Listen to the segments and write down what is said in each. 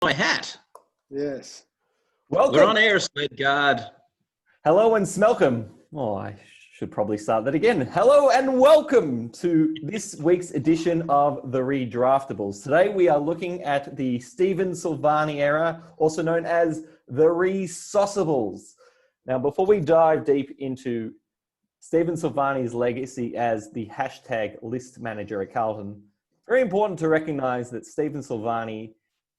My hat. Yes. We're on Welcome. air, Guard. Hello and smelcome. Oh, I should probably start that again. Hello and welcome to this week's edition of the Redraftables. Today we are looking at the Stephen Silvagni era, also known as the ReSOSables. Now, before we dive deep into Stephen Silvagni's legacy as the hashtag list manager at Carlton, very important to recognize that Stephen Silvagni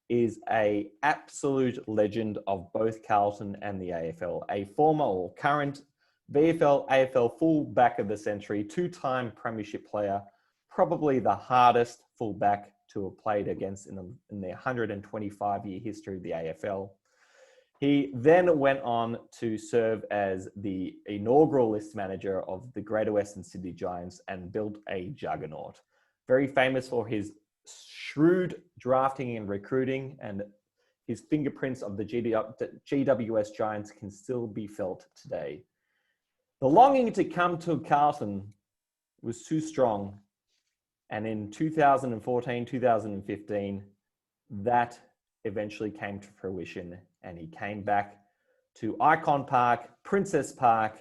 is an absolute legend of both Carlton and the AFL. A former or current VFL, AFL fullback of the century, two-time premiership player, probably the hardest fullback to have played against in the 125-year history of the AFL. He then went on to serve as the inaugural list manager of the Greater Western Sydney Giants and built a juggernaut. Very famous for his shrewd drafting and recruiting, and his fingerprints of the GWS Giants can still be felt today. The longing to come to Carlton was too strong, and in 2014, 2015, that eventually came to fruition, and he came back to Icon Park, Princess Park,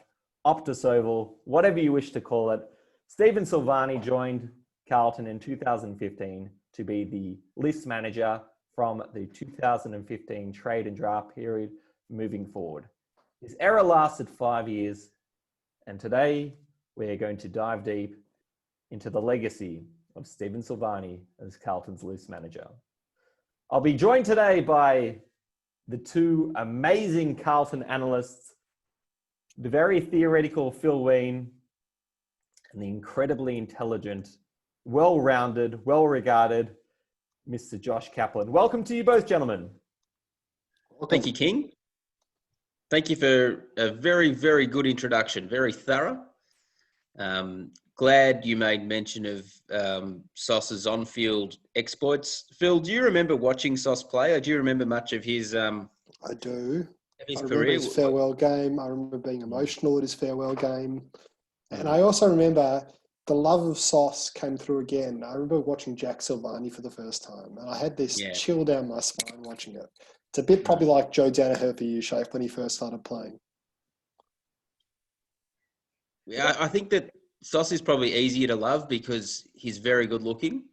Optus Oval, whatever you wish to call it. Stephen Silvagni joined Carlton in 2015 to be the list manager from the 2015 trade and draft period moving forward. His era lasted 5 years, and today we're going to dive deep into the legacy of Stephen Silvagni as Carlton's list manager. I'll be joined today by the two amazing Carlton analysts, the very theoretical Phil Ween and the incredibly intelligent, well-rounded, well-regarded Mr. Josh Kaplan. Welcome to you both, gentlemen. Thank you, King. Thank you for a very, very good introduction. Very thorough. Glad you made mention of Sauce's on-field exploits. Phil, do you remember watching Sauce play, or do you remember much of his I do. his I remember career? his farewell game. I remember being emotional at his farewell game. And I also remember the love of Sauce came through again. I remember watching Jack Silvagni for the first time, and I had this chill down my spine watching it. It's a bit probably like Joe Danaher for you, Shafe, when he first started playing. Yeah, I think that Sauce is probably easier to love because he's very good looking.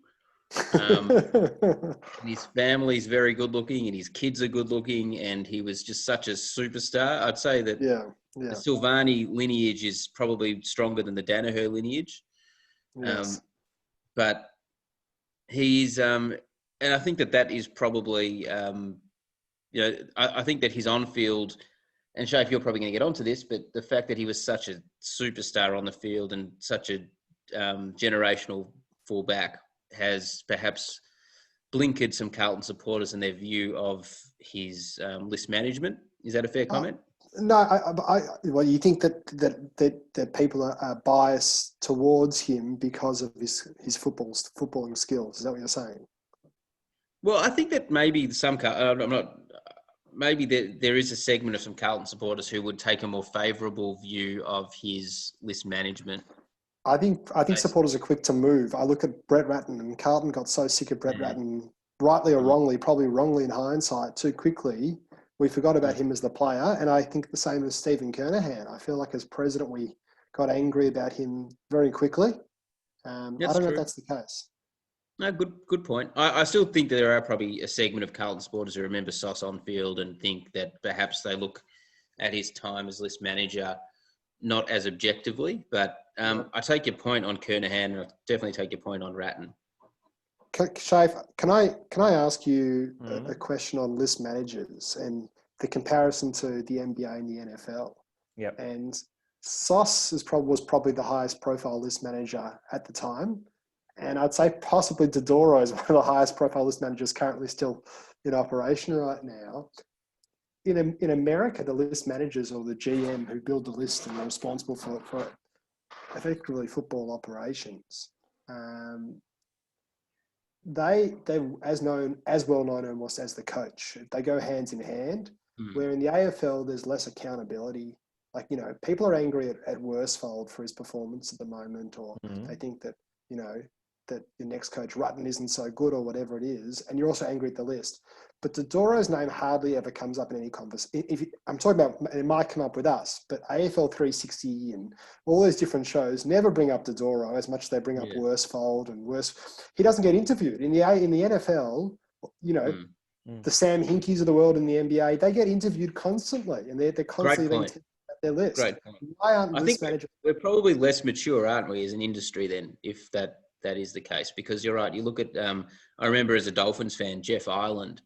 And his family's very good looking, and his kids are good looking, and he was just such a superstar. I'd say that the Silvagni lineage is probably stronger than the Danaher lineage. Yes. But he's, and I think that is probably, I think that his on-field, and Shafe, you're probably going to get onto this, but the fact that he was such a superstar on the field and such a generational fullback has perhaps blinkered some Carlton supporters in their view of his list management. Is that a fair comment? No, well, you think that people are biased towards him because of his footballing skills. Is that what you're saying? Well, I think that maybe maybe there is a segment of some Carlton supporters who would take a more favourable view of his list management. I think supporters are quick to move. I look at Brett Ratten, and Carlton got so sick of Brett Ratten, rightly or wrongly, probably wrongly in hindsight, too quickly. We forgot about him as the player, and I think the same as Stephen Kernahan. I feel like as president, we got angry about him very quickly. I don't know if that's the case. No, good point. I still think that there are probably a segment of Carlton supporters who remember Sauce on field and think that perhaps they look at his time as list manager not as objectively. But I take your point on Kernahan, and I definitely take your point on Ratten. Shafe, can I ask you a question on list managers and the comparison to the NBA and the NFL? Yep. And Sauce was probably the highest profile list manager at the time. And I'd say possibly Dodoro is one of the highest profile list managers currently still in operation right now. In America, the list managers or the GM who build the list and are responsible for effectively football operations, they as well known almost as the coach. They go hands in hand. Where in the AFL there's less accountability. Like, people are angry at Worsfold for his performance at the moment, or they think that that your next coach Rutten isn't so good or whatever it is, and you're also angry at the list. But Dodoro's name hardly ever comes up in any conversation. I'm talking about, it might come up with us, but AFL 360 and all those different shows never bring up Dodoro as much as they bring up Worsfold and worse. He doesn't get interviewed in the NFL. You know, the Sam Hinkies of the world in the NBA, they get interviewed constantly, and they're constantly being at their list. Great point. Why aren't I think we're probably less mature, aren't we, as an industry then, if that is the case? Because you're right. You look at, I remember as a Dolphins fan, Jeff Ireland.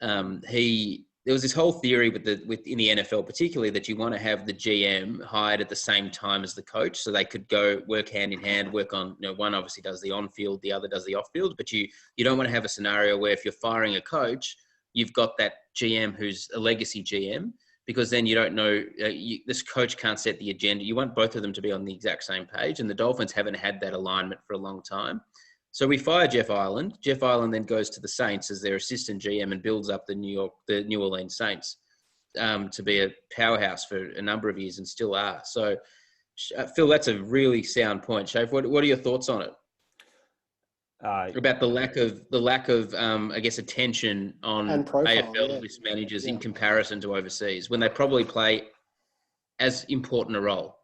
There was this whole theory in the NFL particularly that you want to have the GM hired at the same time as the coach, so they could go work hand in hand, work on, one obviously does the on-field, the other does the off-field, but you don't want to have a scenario where if you're firing a coach, you've got that GM who's a legacy GM, because then you don't know, this coach can't set the agenda. You want both of them to be on the exact same page, and the Dolphins haven't had that alignment for a long time. So we fire Jeff Ireland. Jeff Ireland then goes to the Saints as their assistant GM and builds up the New Orleans Saints to be a powerhouse for a number of years and still are. So, Phil, that's a really sound point. Shafe, what are your thoughts on it? About the lack of I guess, attention on AFL list managers in comparison to overseas when they probably play as important a role.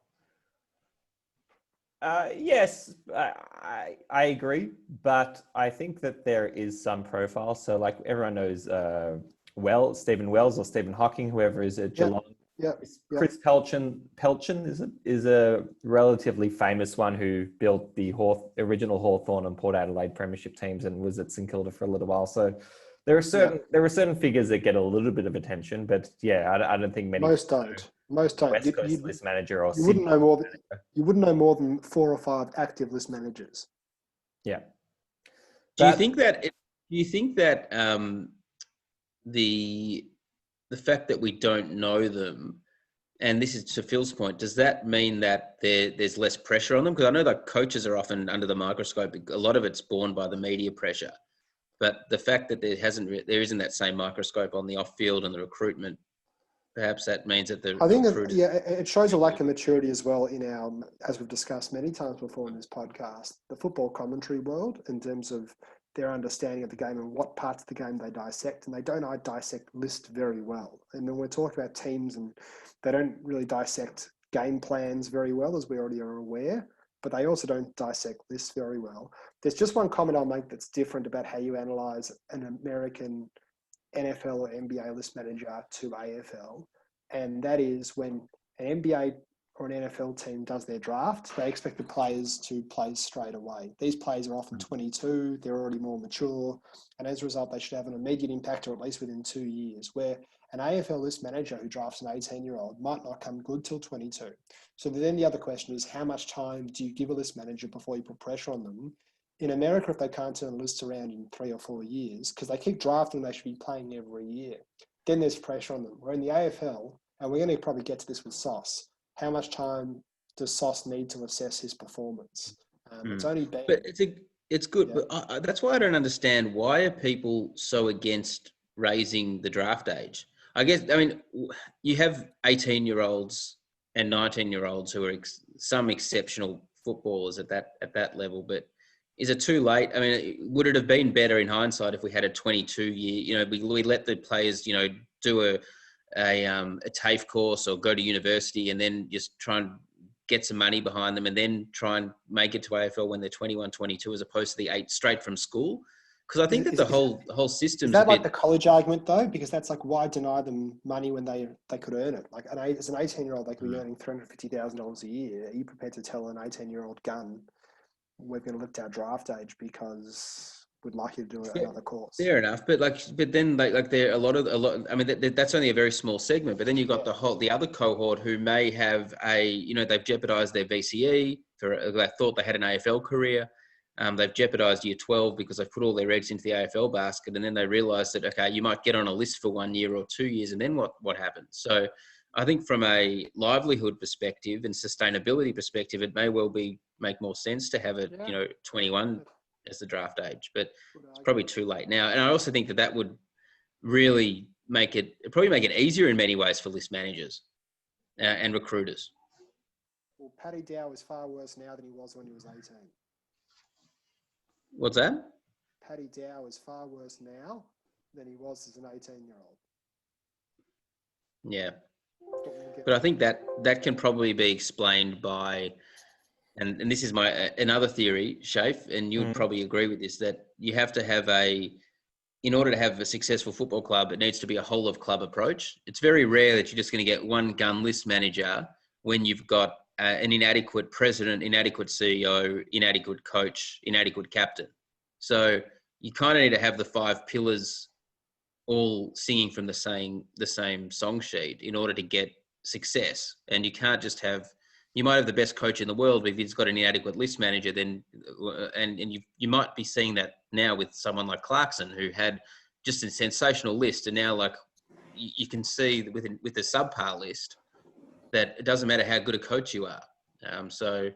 Yes, I agree, but I think that there is some profile. So, like everyone knows, Stephen Wells or Stephen Hawking, whoever is at Geelong. Chris Pelchin is a relatively famous one who built the original Hawthorn and Port Adelaide premiership teams and was at St Kilda for a little while. So there are certain figures that get a little bit of attention, but I don't think many. Most don't. Most don't. West Coast list manager or you wouldn't know more than 4 or 5 active list managers. Yeah. Do you think that the fact that we don't know them, and this is to Phil's point, does that mean that there's less pressure on them? Because I know that coaches are often under the microscope. A lot of it's borne by the media pressure, but the fact that there isn't that same microscope on the off field and the recruitment. Perhaps that means that I think it shows a lack of maturity as well in our, as we've discussed many times before in this podcast, the football commentary world in terms of their understanding of the game and what parts of the game they dissect, and they don't dissect list very well. And when we're talking about teams, and they don't really dissect game plans very well, as we already are aware, but they also don't dissect lists very well. There's just one comment I'll make that's different about how you analyze an American NFL or NBA list manager to AFL, and that is when an NBA or an NFL team does their draft, they expect the players to play straight away. These players are often 22, they're already more mature, and as a result, they should have an immediate impact, or at least within 2 years, where an AFL list manager who drafts an 18-year-old might not come good till 22. So then the other question is, how much time do you give a list manager before you put pressure on them? In America, if they can't turn lists around in 3 or 4 years, because they keep drafting, they should be playing every year, then there's pressure on them. Where in the AFL, and we're going to probably get to this with Sauce, how much time does Sauce need to assess his performance? It's only been... But it's good, but that's why I don't understand, why are people so against raising the draft age? I guess, you have 18-year-olds and 19-year-olds who are some exceptional footballers at that level, but is it too late? Would it have been better in hindsight if we had a 22-year, we let the players, do a TAFE course or go to university and then just try and get some money behind them and then try and make it to AFL when they're 21, 22, as opposed to the 8 straight from school? Because I think that the whole system... Is that like the college argument though? Because that's like, why deny them money when they could earn it? Like as an 18-year-old, they could be earning $350,000 a year. Are you prepared to tell an 18-year-old gun, we're going to lift our draft age because we'd like you to do another course? Fair enough, but then there are a lot. That's only a very small segment. But then you've got the other cohort who may have they've jeopardised their VCE they thought they had an AFL career. They've jeopardised year 12 because they've put all their eggs into the AFL basket, and then they realise that you might get on a list for 1 year or 2 years, and then what happens? So I think from a livelihood perspective and sustainability perspective, it may well make more sense to have it, 21 as the draft age, but it's probably too late now. And I also think that would really make it easier in many ways for list managers and recruiters. Well, Paddy Dow is far worse now than he was when he was 18. What's that? Paddy Dow is far worse now than he was as an 18-year-old. Yeah. But I think that can probably be explained by, and this is my another theory, Shafe, and you would probably agree with this, that you have to have in order to have a successful football club, it needs to be a whole of club approach. It's very rare that you're just going to get one gun list manager when you've got an inadequate president, inadequate CEO, inadequate coach, inadequate captain. So you kind of need to have the 5 pillars all singing from the same song sheet in order to get success. And you can't just you might have the best coach in the world, but if he's got an inadequate list manager, then and you might be seeing that now with someone like Clarkson, who had just a sensational list, and now like you can see with the subpar list that it doesn't matter how good a coach you are. So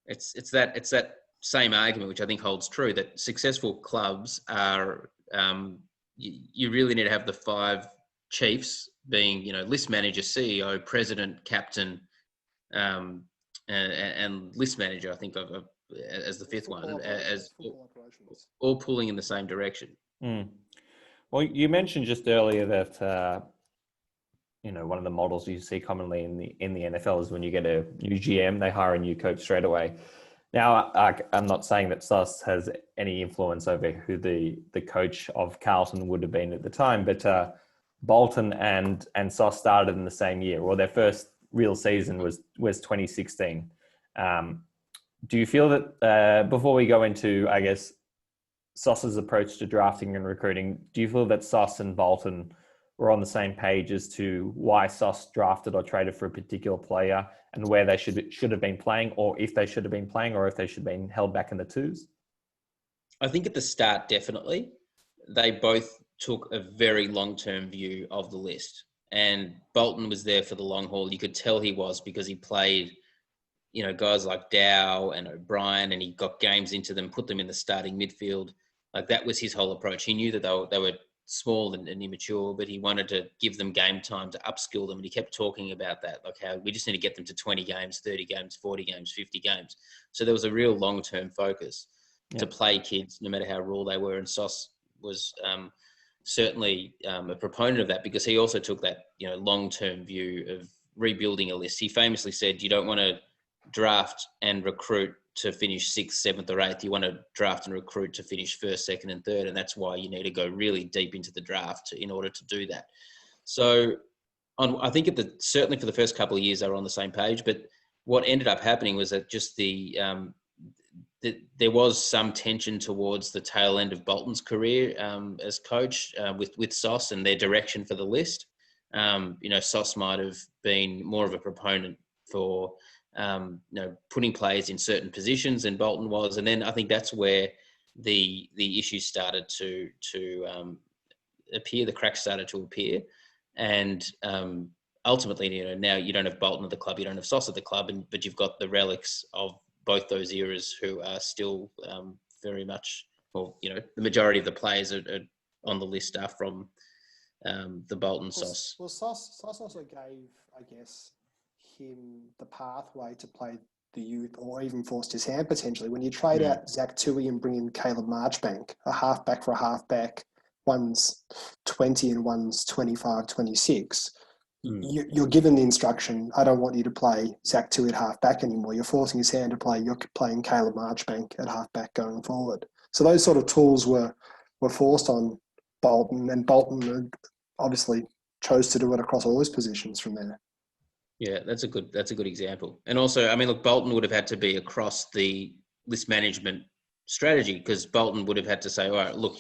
it's that same argument which I think holds true, that successful clubs are you really need to have the 5 chiefs being, list manager, CEO, president, captain, and list manager, I think, as the 5th one, as all pulling in the same direction. Well, you mentioned just earlier that one of the models you see commonly in the NFL is when you get a new GM, they hire a new coach straight away. Now, I'm not saying that Sauce has any influence over who the coach of Carlton would have been at the time, but Bolton and Sauce started in the same year, or their first real season was 2016. Do you feel that, before we go into, I guess, Sauce's approach to drafting and recruiting, do you feel that Sauce and Bolton were on the same page as to why Sauce drafted or traded for a particular player and where they should have been playing, or if they should have been playing, or if they should have been held back in the 2s? I think at the start, definitely, they both took a very long-term view of the list. And Bolton was there for the long haul. You could tell he was, because he played, guys like Dow and O'Brien, and he got games into them, put them in the starting midfield. Like, that was his whole approach. He knew that they were small and immature, but he wanted to give them game time to upskill them. And he kept talking about that, like how we just need to get them to 20 games, 30 games, 40 games, 50 games. So there was a real long-term focus to play kids, no matter how raw they were. And Sauce was certainly a proponent of that, because he also took that, long-term view of rebuilding a list. He famously said, you don't want to draft and recruit to finish 6th, 7th, or 8th. You want to draft and recruit to finish 1st, 2nd, and 3rd. And that's why you need to go really deep into the draft in order to do that. So I think certainly for the first couple of years, they were on the same page. But what ended up happening was that just there was some tension towards the tail end of Bolton's career as coach with Sauce and their direction for the list. Sauce might have been more of a proponent for putting players in certain positions than Bolton was, and then I think that's where the issues started to appear. The cracks started to appear, and ultimately, now you don't have Bolton at the club, you don't have Sauce at the club, but you've got the relics of both those eras who are still very much, the majority of the players are on the list are from the Bolton Sauce. Well, Sauce also gave, I guess, him the pathway to play the youth, or even forced his hand potentially. When you trade out Zach Tui and bring in Caleb Marchbank, a halfback for a halfback, one's 20 and one's 25, 26, you're given the instruction, I don't want you to play Zach Tui at halfback anymore. You're forcing his hand to play, you're playing Caleb Marchbank at halfback going forward. So those sort of tools were forced on Bolton, and Bolton obviously chose to do it across all his positions from there. Yeah, that's a good example. And also, I mean, look, Bolton would have had to be across the list management strategy, because Bolton would have had to say, all right, look,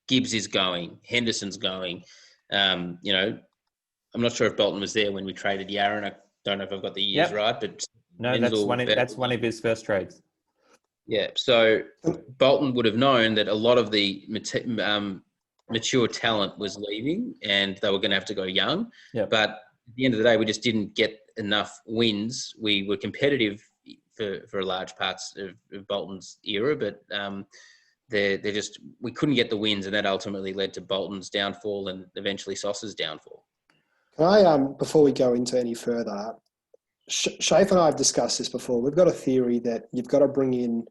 Gibbs is going, Henderson's going. I'm not sure if Bolton was there when we traded Yaron. I don't know if I've got the years right, but no, that's one of his first trades. Yeah, so Bolton would have known that a lot of the mature talent was leaving, and they were going to have to go young. Yeah. But at the end of the day, we just didn't get enough wins. We were competitive for large parts of Bolton's era, but we couldn't get the wins, and that ultimately led to Bolton's downfall and eventually Sauce's downfall. Can I, before we go into any further, Shafe and I have discussed this before. We've got a theory that you've got to bring in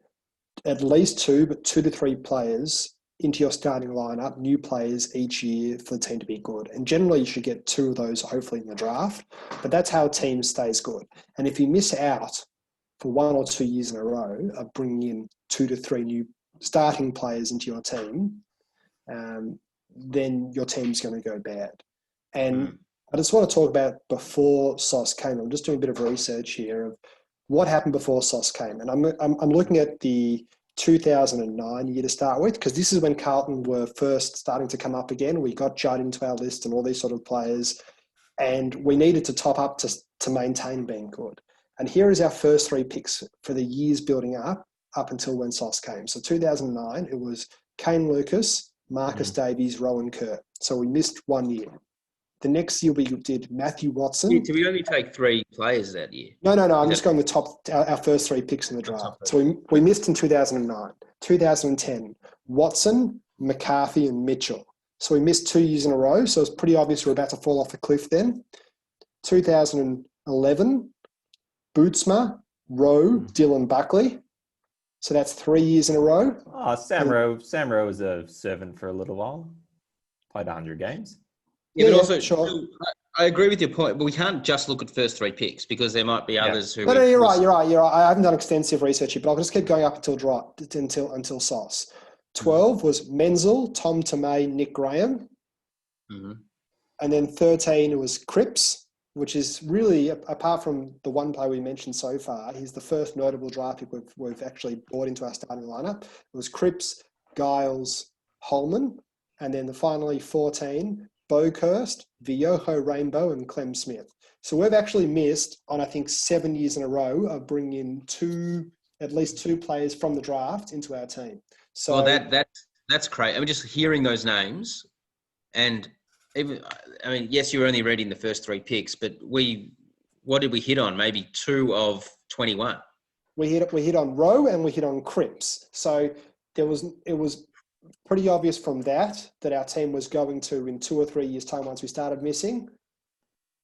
at least two, but 2 to 3 players into your starting lineup, new players each year for the team to be good. And generally you should get 2 of those hopefully in the draft, but that's how a team stays good. And if you miss out for 1 or 2 years in a row of bringing in 2 to 3 new starting players into your team, then your team's going to go bad. And I just want to talk about before SOS came. I'm just doing a bit of research here of what happened before SOS came. And I'm looking at the 2009 year to start with, because this is when Carlton were first starting to come up again. We got Judd into our list and all these sort of players, and we needed to top up to maintain being good. And here is our first 3 picks for the years building up until when SOS came. So 2009, it was Kane Lucas, Marcus Davies, Rowan Kerr. So we missed 1 year. The next year we did Matthew Watson. Yeah, did we only take 3 players that year? No. I'm just going our first 3 picks in the draft. So we missed in 2009. 2010, Watson, McCarthy, and Mitchell. So we missed 2 years in a row. So it's pretty obvious we're about to fall off the cliff then. 2011, Bootsma, Rowe, Dylan Buckley. So that's 3 years in a row. Oh, Sam Rowe was a 7 for a little while. Played 100 games. Yeah, but also, sure. I agree with your point, but we can't just look at first 3 picks because there might be others who... No, you're right. I haven't done extensive research here, but I'll just keep going up until SOS. 12 was Menzel, Tom Tomei, Nick Graham. Mm-hmm. And then 13 was Cripps, which is really, apart from the one player we mentioned so far, he's the first notable draft pick we've actually brought into our starting lineup. It was Cripps, Giles, Holman, and then finally 14, Bokhurst, Viojo Rainbow, and Clem Smith. So we've actually missed on, I think, 7 years in a row of bringing at least two players from the draft into our team. So that's great. I mean, just hearing those names, and even, I mean, yes, you were only reading the first 3 picks, but what did we hit on? Maybe 2 of 21. We hit on Rowe and we hit on Cripps. So it was pretty obvious from that our team was going to, in 2 or 3 years' time, once we started missing,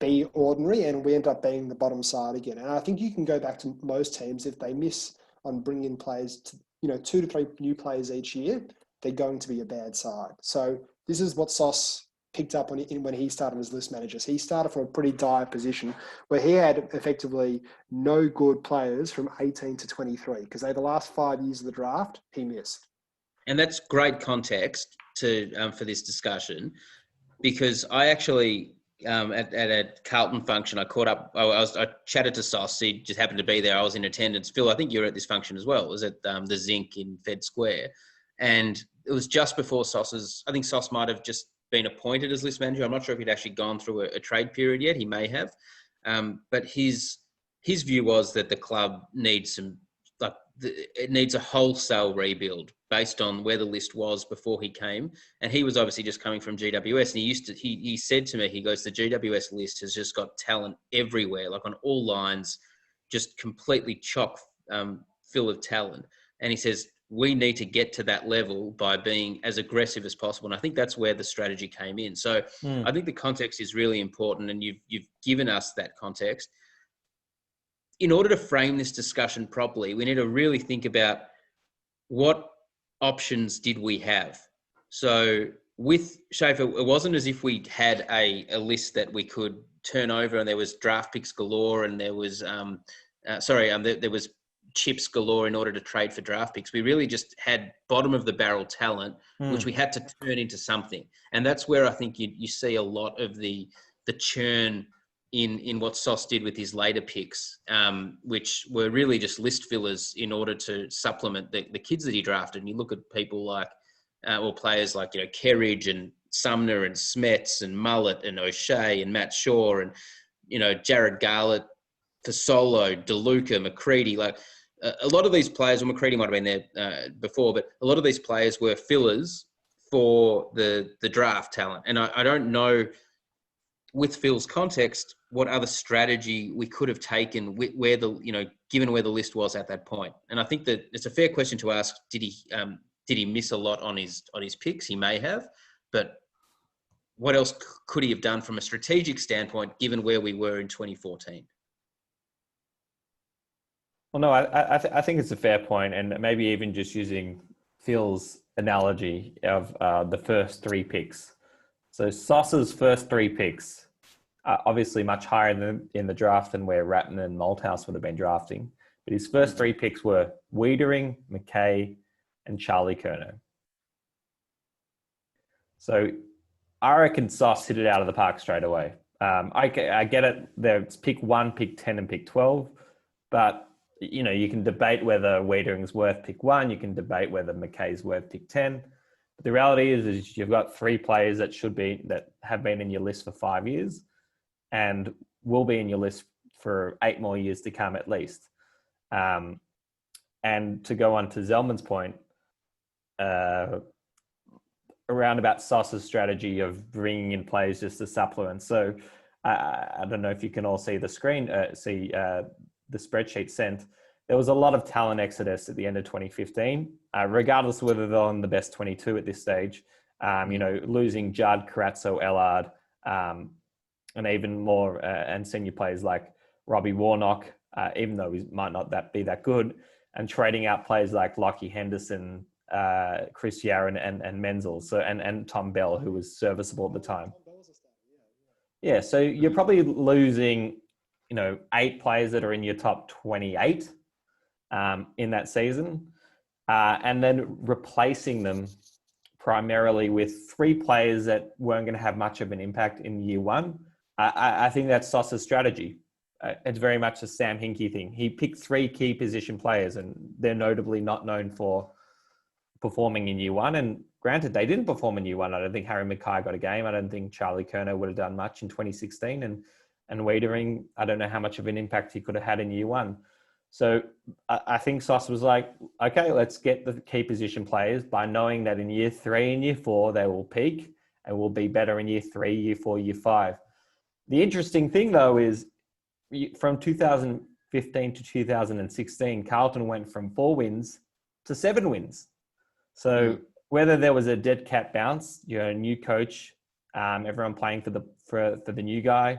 be ordinary, and we end up being the bottom side again. And I think you can go back to most teams, if they miss on bringing in players, 2 to 3 new players each year, they're going to be a bad side. So this is what SOS picked up when he started as list manager. So he started from a pretty dire position where he had effectively no good players from 18 to 23, because the last 5 years of the draft, he missed. And that's great context for this discussion, because I actually, at a Carlton function, I caught up, I chatted to SOS. He just happened to be there. I was in attendance. Phil, I think you were at this function as well. It was at the Zinc in Fed Square. And it was just before I think SOS might have just been appointed as list manager. I'm not sure if he'd actually gone through a trade period yet. He may have. But his view was that the club needs it needs a wholesale rebuild based on where the list was before he came. And he was obviously just coming from GWS. And he said to me, he goes, the GWS list has just got talent everywhere, like on all lines, just completely chock full of talent. And he says, we need to get to that level by being as aggressive as possible. And I think that's where the strategy came in. So I think the context is really important, and you've given us that context. In order to frame this discussion properly, we need to really think about what options did we have. So with Schaefer, it wasn't as if we had a list that we could turn over and there was draft picks galore and there was, there was chips galore in order to trade for draft picks. We really just had bottom of the barrel talent, which we had to turn into something. And that's where I think you see a lot of the churn in what SOS did with his later picks, which were really just list fillers in order to supplement the kids that he drafted. And you look at people like, or players like, Kerridge and Sumner and Smets and Mullett and O'Shea and Matt Shaw and, Jared Garlett, Fasolo, DeLuca, McCready. Like a lot of these players, well, McCready might have been there before, but a lot of these players were fillers for the draft talent. And I don't know, with Phil's context, what other strategy we could have taken where given where the list was at that point. And I think that it's a fair question to ask, did he miss a lot on his picks? He may have, but what else could he have done from a strategic standpoint, given where we were in 2014? Well, no, I think it's a fair point, and maybe even just using Phil's analogy of the first three picks. So Sauce's first three picks are obviously much higher in the draft than where Ratton and Malthouse would have been drafting. But his first three picks were Wiedering, McKay, and Charlie Curnow. So I reckon Sauce hit it out of the park straight away. I get it. There's pick 1, pick 10, and pick 12. But, you know, you can debate whether Wiedering's worth pick 1. You can debate whether McKay's worth pick 10. But the reality is you've got 3 players that have been in your list for 5 years and will be in your list for 8 more years to come at least. And to go on to Zellman's point, around about Sauce's strategy of bringing in players just to supplement. So I don't know if you can all see the screen, the spreadsheet sent. There was a lot of talent exodus at the end of 2015, regardless of whether they're on the best 22 at this stage. You know, losing Judd, Carazzo, Ellard, and even more and senior players like Robbie Warnock, even though he might not be that good, and trading out players like Lockie Henderson, Chris Yaron and Menzel, and Tom Bell, who was serviceable at the time. Yeah, so you're probably losing, you know, 8 players that are in your top 28 in that season, and then replacing them primarily with 3 players that weren't going to have much of an impact in year 1. I think that's Sauce's strategy. It's very much a Sam Hinkie thing. He picked 3 key position players, and they're notably not known for performing in year 1. And granted, they didn't perform in year 1. I don't think Harry Mackay got a game. I don't think Charlie Curnow would have done much in 2016. And Wiedering, I don't know how much of an impact he could have had in year 1. So I think Sauce was like, okay, let's get the key position players by knowing that in year 3 and year 4, they will peak and will be better in year 3, year 4, year 5. The interesting thing, though, is from 2015 to 2016, Carlton went from 4 wins to 7 wins. So whether there was a dead cat bounce, you know, a new coach, everyone playing for the new guy,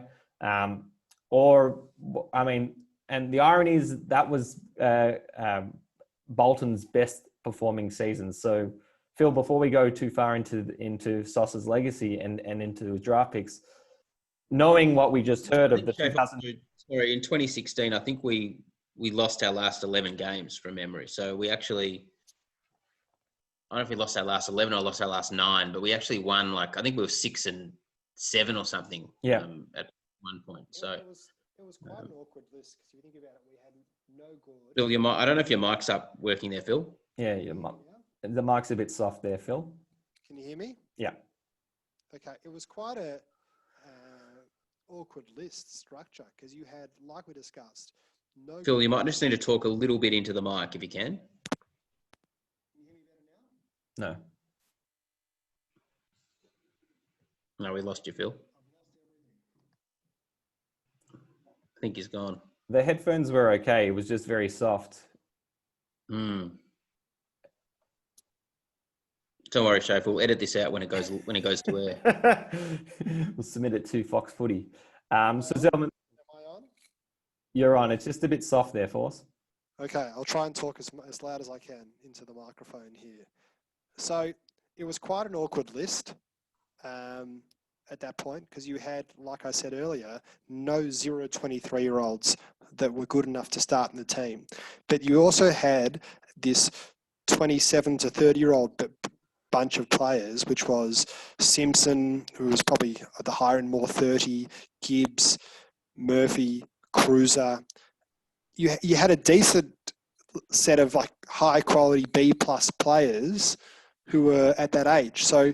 or I mean, and the irony is that was Bolton's best performing season. So Phil, before we go too far into Sauce's legacy and into his draft picks, knowing what we just heard of the 2000. Sorry, in 2016, I think we lost our last 11 games from memory. So we actually, I don't know if we lost our last 11 or lost our last 9, but we actually won, like, I think we were 6 and 7 or something. Yeah. At one point. So it was quite an awkward list because if you think about it, we had no good. Phil, I don't know if your mic's up working there, Phil. Yeah, the mic's a bit soft there, Phil. Can you hear me? Yeah. Okay, it was quite a awkward list structure because you had, like we discussed, no. Phil, you might just need to talk a little bit into the mic if you can. Can you hear me better now? No. No, we lost you, Phil. I think he's gone. The headphones were okay. It was just very soft. Don't worry, Shafe. We'll edit this out when it goes to air. We'll submit it to Fox Footy. So Zellman, Am I on? you're on. It's just a bit soft there, Force. Okay, I'll try and talk as loud as I can into the microphone here. So it was quite an awkward list at that point because you had, like I said earlier, no 23-year-olds that were good enough to start in the team. But you also had this 27 to 30-year-old bunch of players, which was Simpson, who was probably at the higher end, more 30, Gibbs, Murphy, Cruiser. You had a decent set of like high quality B+ players who were at that age. So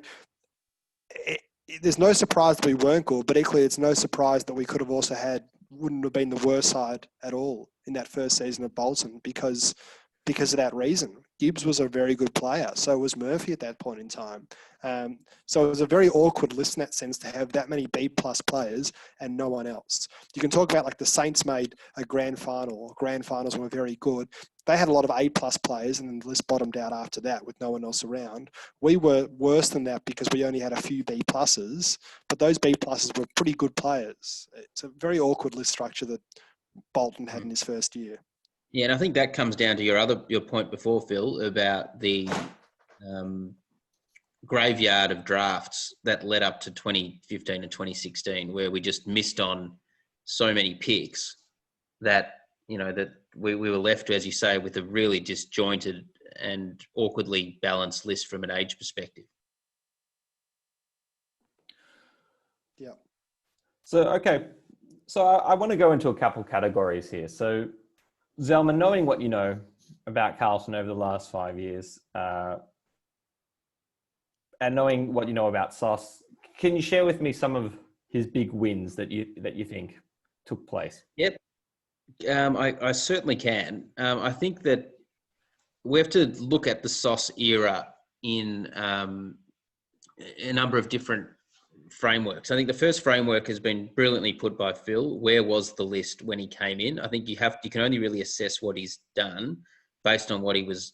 there's no surprise that we weren't good, but equally it's no surprise that we could have also wouldn't have been the worst side at all in that first season of Bolton because of that reason. Gibbs was a very good player. So was Murphy at that point in time. So it was a very awkward list in that sense to have that many B+ players and no one else. You can talk about like the Saints made a grand final. Grand finals were very good. They had a lot of A+ players and then the list bottomed out after that with no one else around. We were worse than that because we only had a few B+, but those B+ were pretty good players. It's a very awkward list structure that Bolton had in his first year. Yeah, and I think that comes down to your point before, Phil, about the graveyard of drafts that led up to 2015 and 2016, where we just missed on so many picks that that we were left, as you say, with a really disjointed and awkwardly balanced list from an age perspective. Yeah. So, okay. So I want to go into a couple categories here. So Zelman, knowing what you know about Carlton over the last 5 years, and knowing what you know about Sauce, can you share with me some of his big wins that you think took place? Yep, I certainly can. I think that we have to look at the Sauce era in a number of different frameworks. I think the first framework has been brilliantly put by Phil. Where was the list when he came in? I think you can only really assess what he's done based on what he was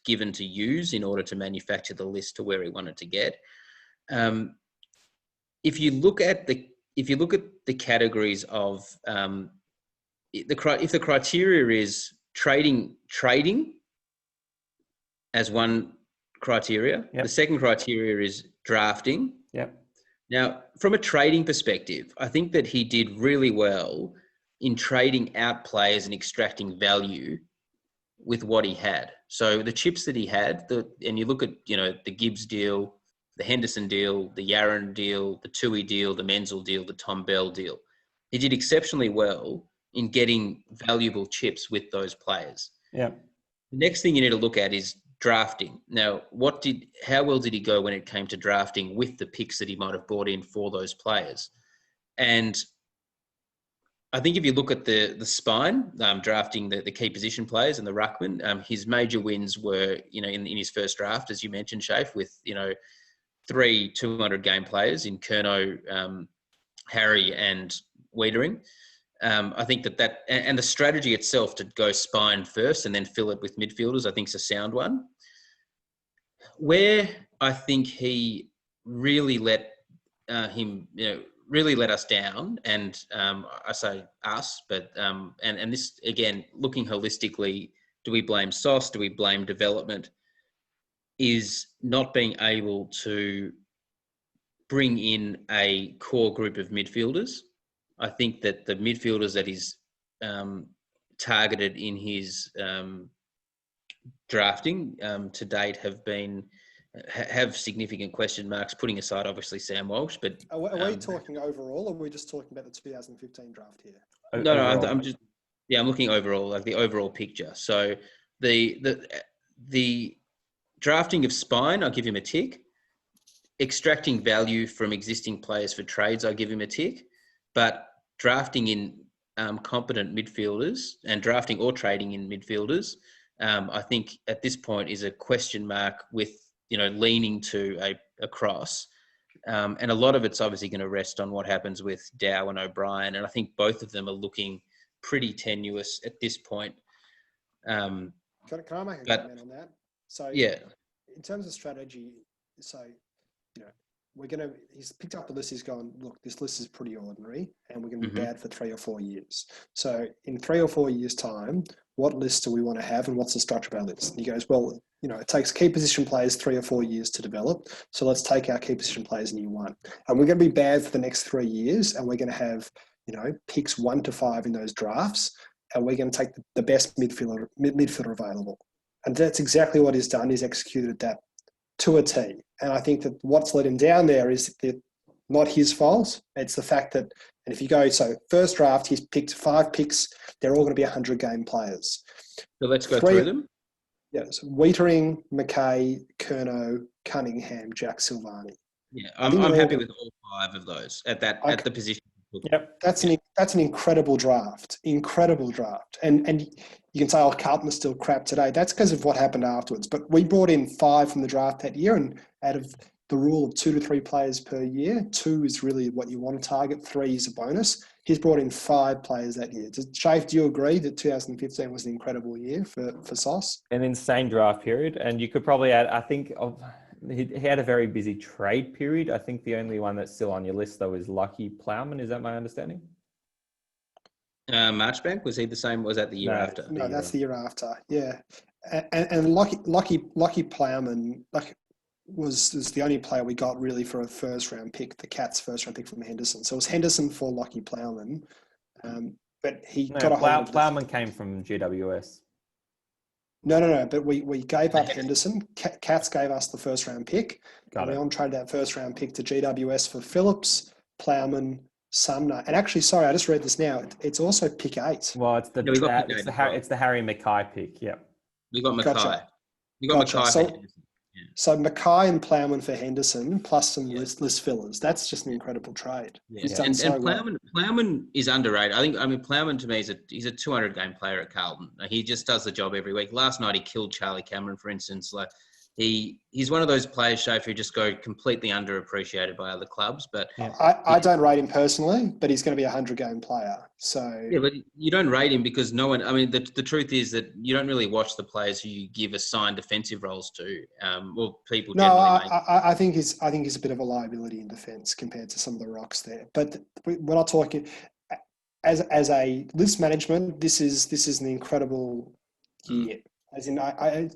given to use in order to manufacture the list to where he wanted to get. If you look at the categories of if the criteria is trading as one criteria, yep. The second criteria is drafting. Yep. Now, from a trading perspective, I think that he did really well in trading out players and extracting value with what he had. So the chips that he had, and you look at the Gibbs deal, the Henderson deal, the Yaron deal, the Tui deal, the Menzel deal, the Tom Bell deal. He did exceptionally well in getting valuable chips with those players. Yeah. The next thing you need to look at is drafting. Now, how well did he go when it came to drafting with the picks that he might have brought in for those players? And I think if you look at the spine, drafting the key position players and the ruckman, his major wins were, in his first draft, as you mentioned, Shafe, with, 3 200-game players in Curnow, Harry and Wiedering. I think that and the strategy itself to go spine first and then fill it with midfielders, I think is a sound one. Where I think he really let really let us down, and I say us, but and this again, looking holistically, do we blame Sauce? Do we blame development? Is not being able to bring in a core group of midfielders. I think that the midfielders that he's targeted in his drafting to date have significant question marks, putting aside obviously Sam Walsh. But are we talking overall, or are we just talking about the 2015 draft here? No, I'm just I'm looking overall, like the overall picture. So the drafting of spine, I'll give him a tick. Extracting value from existing players for trades, I'll give him a tick. But drafting in competent midfielders and drafting or trading in midfielders, I think at this point is a question mark with, leaning to a cross. And a lot of it's obviously going to rest on what happens with Dow and O'Brien. And I think both of them are looking pretty tenuous at this point. Can I make a comment on that? So yeah, in terms of strategy, so, he's picked up the list, he's gone, look, this list is pretty ordinary and we're going to be bad for 3 or 4 years. So in 3 or 4 years' time, what list do we want to have and what's the structure of our list? And he goes, well, it takes key position players 3 or 4 years to develop. So let's take our key position players in year 1. And we're going to be bad for the next 3 years, and we're going to have, picks 1 to 5 in those drafts, and we're going to take the best midfielder available. And that's exactly what he's done. He's executed that to a T. And I think that what's let him down there is that not his fault. It's the fact that, and if you go, so first draft, he's picked 5 picks. They're all going to be 100-game players. So let's go through them. Yeah, so Wiedering, McKay, Curnow, Cunningham, Jack Silvagni. Yeah, I'm happy with all 5 of those at the position. Yep. That's an incredible draft. Incredible draft. And you can say, oh, Carlton is still crap today. That's because of what happened afterwards. But we brought in 5 from the draft that year, and out of the rule of 2 to 3 players per year, 2 is really what you want to target, 3 is a bonus. He's brought in 5 players that year. Shafe, do you agree that 2015 was an incredible year for Sauce? An insane draft period. And you could probably add, I think, he had a very busy trade period. I think the only one that's still on your list, though, is Lucky Plowman. Is that my understanding? Marchbank, was he the same? Was that the year No, after? No, that's the year after. Yeah, and Lucky Plowman was the only player we got really for a first round pick, the Cats first round pick from Henderson. So it was Henderson for Lucky Plowman, but he No, got a hold of Plowman came from GWS. No. But we gave up Henderson. Henderson. Cats gave us the first round pick. Got We it. on traded that first round pick to GWS for Phillips, Plowman, Sumner, and actually, sorry, I just read this now. It's also pick 8. Well, it's Yeah, we got it's Piquet the Harry Mackay pick. Yeah. We got Mackay. Gotcha. We got Gotcha. Mackay So- for Henderson. So Mackay and Plowman for Henderson, plus some Yeah. list fillers. That's just an incredible trade. Yeah. He's done And so well. Plowman is underrated. I mean, Plowman to me he's a 200 game player at Carlton. He just does the job every week. Last night he killed Charlie Cameron, for instance. Like he's one of those players, Shafe, who just go completely underappreciated by other clubs. But I don't rate him personally, but he's going to be a 100-game player. So yeah, but you don't rate him because no one. I mean, the truth is that you don't really watch the players who you give assigned defensive roles to. Well, people no, generally make. I think he's a bit of a liability in defence compared to some of the rocks there. But we're not talking as a list management. This is an incredible year. As in, I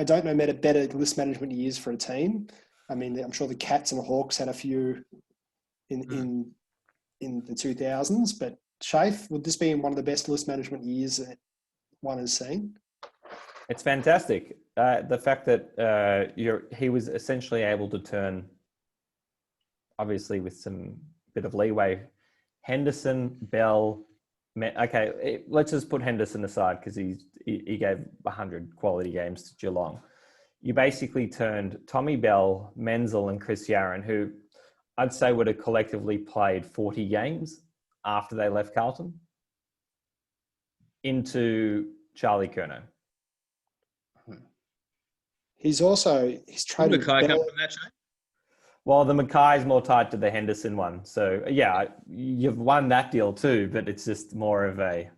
don't know better list management years for a team. I mean, I'm sure the Cats and the Hawks had a few in the 2000s, but Shafe, would this be one of the best list management years that one has seen? It's fantastic. The fact that he was essentially able to turn, obviously with some bit of leeway, Henderson, Bell. Okay, let's just put Henderson aside because he gave 100 quality games to Geelong. You basically turned Tommy Bell, Menzel, and Chris Yarran, who I'd say would have collectively played 40 games after they left Carlton, into Charlie Curnow. He's traded Mackay come Bell. from that show? Well, the Mackay is more tied to the Henderson one. So, yeah, you've won that deal too, but it's just more of a,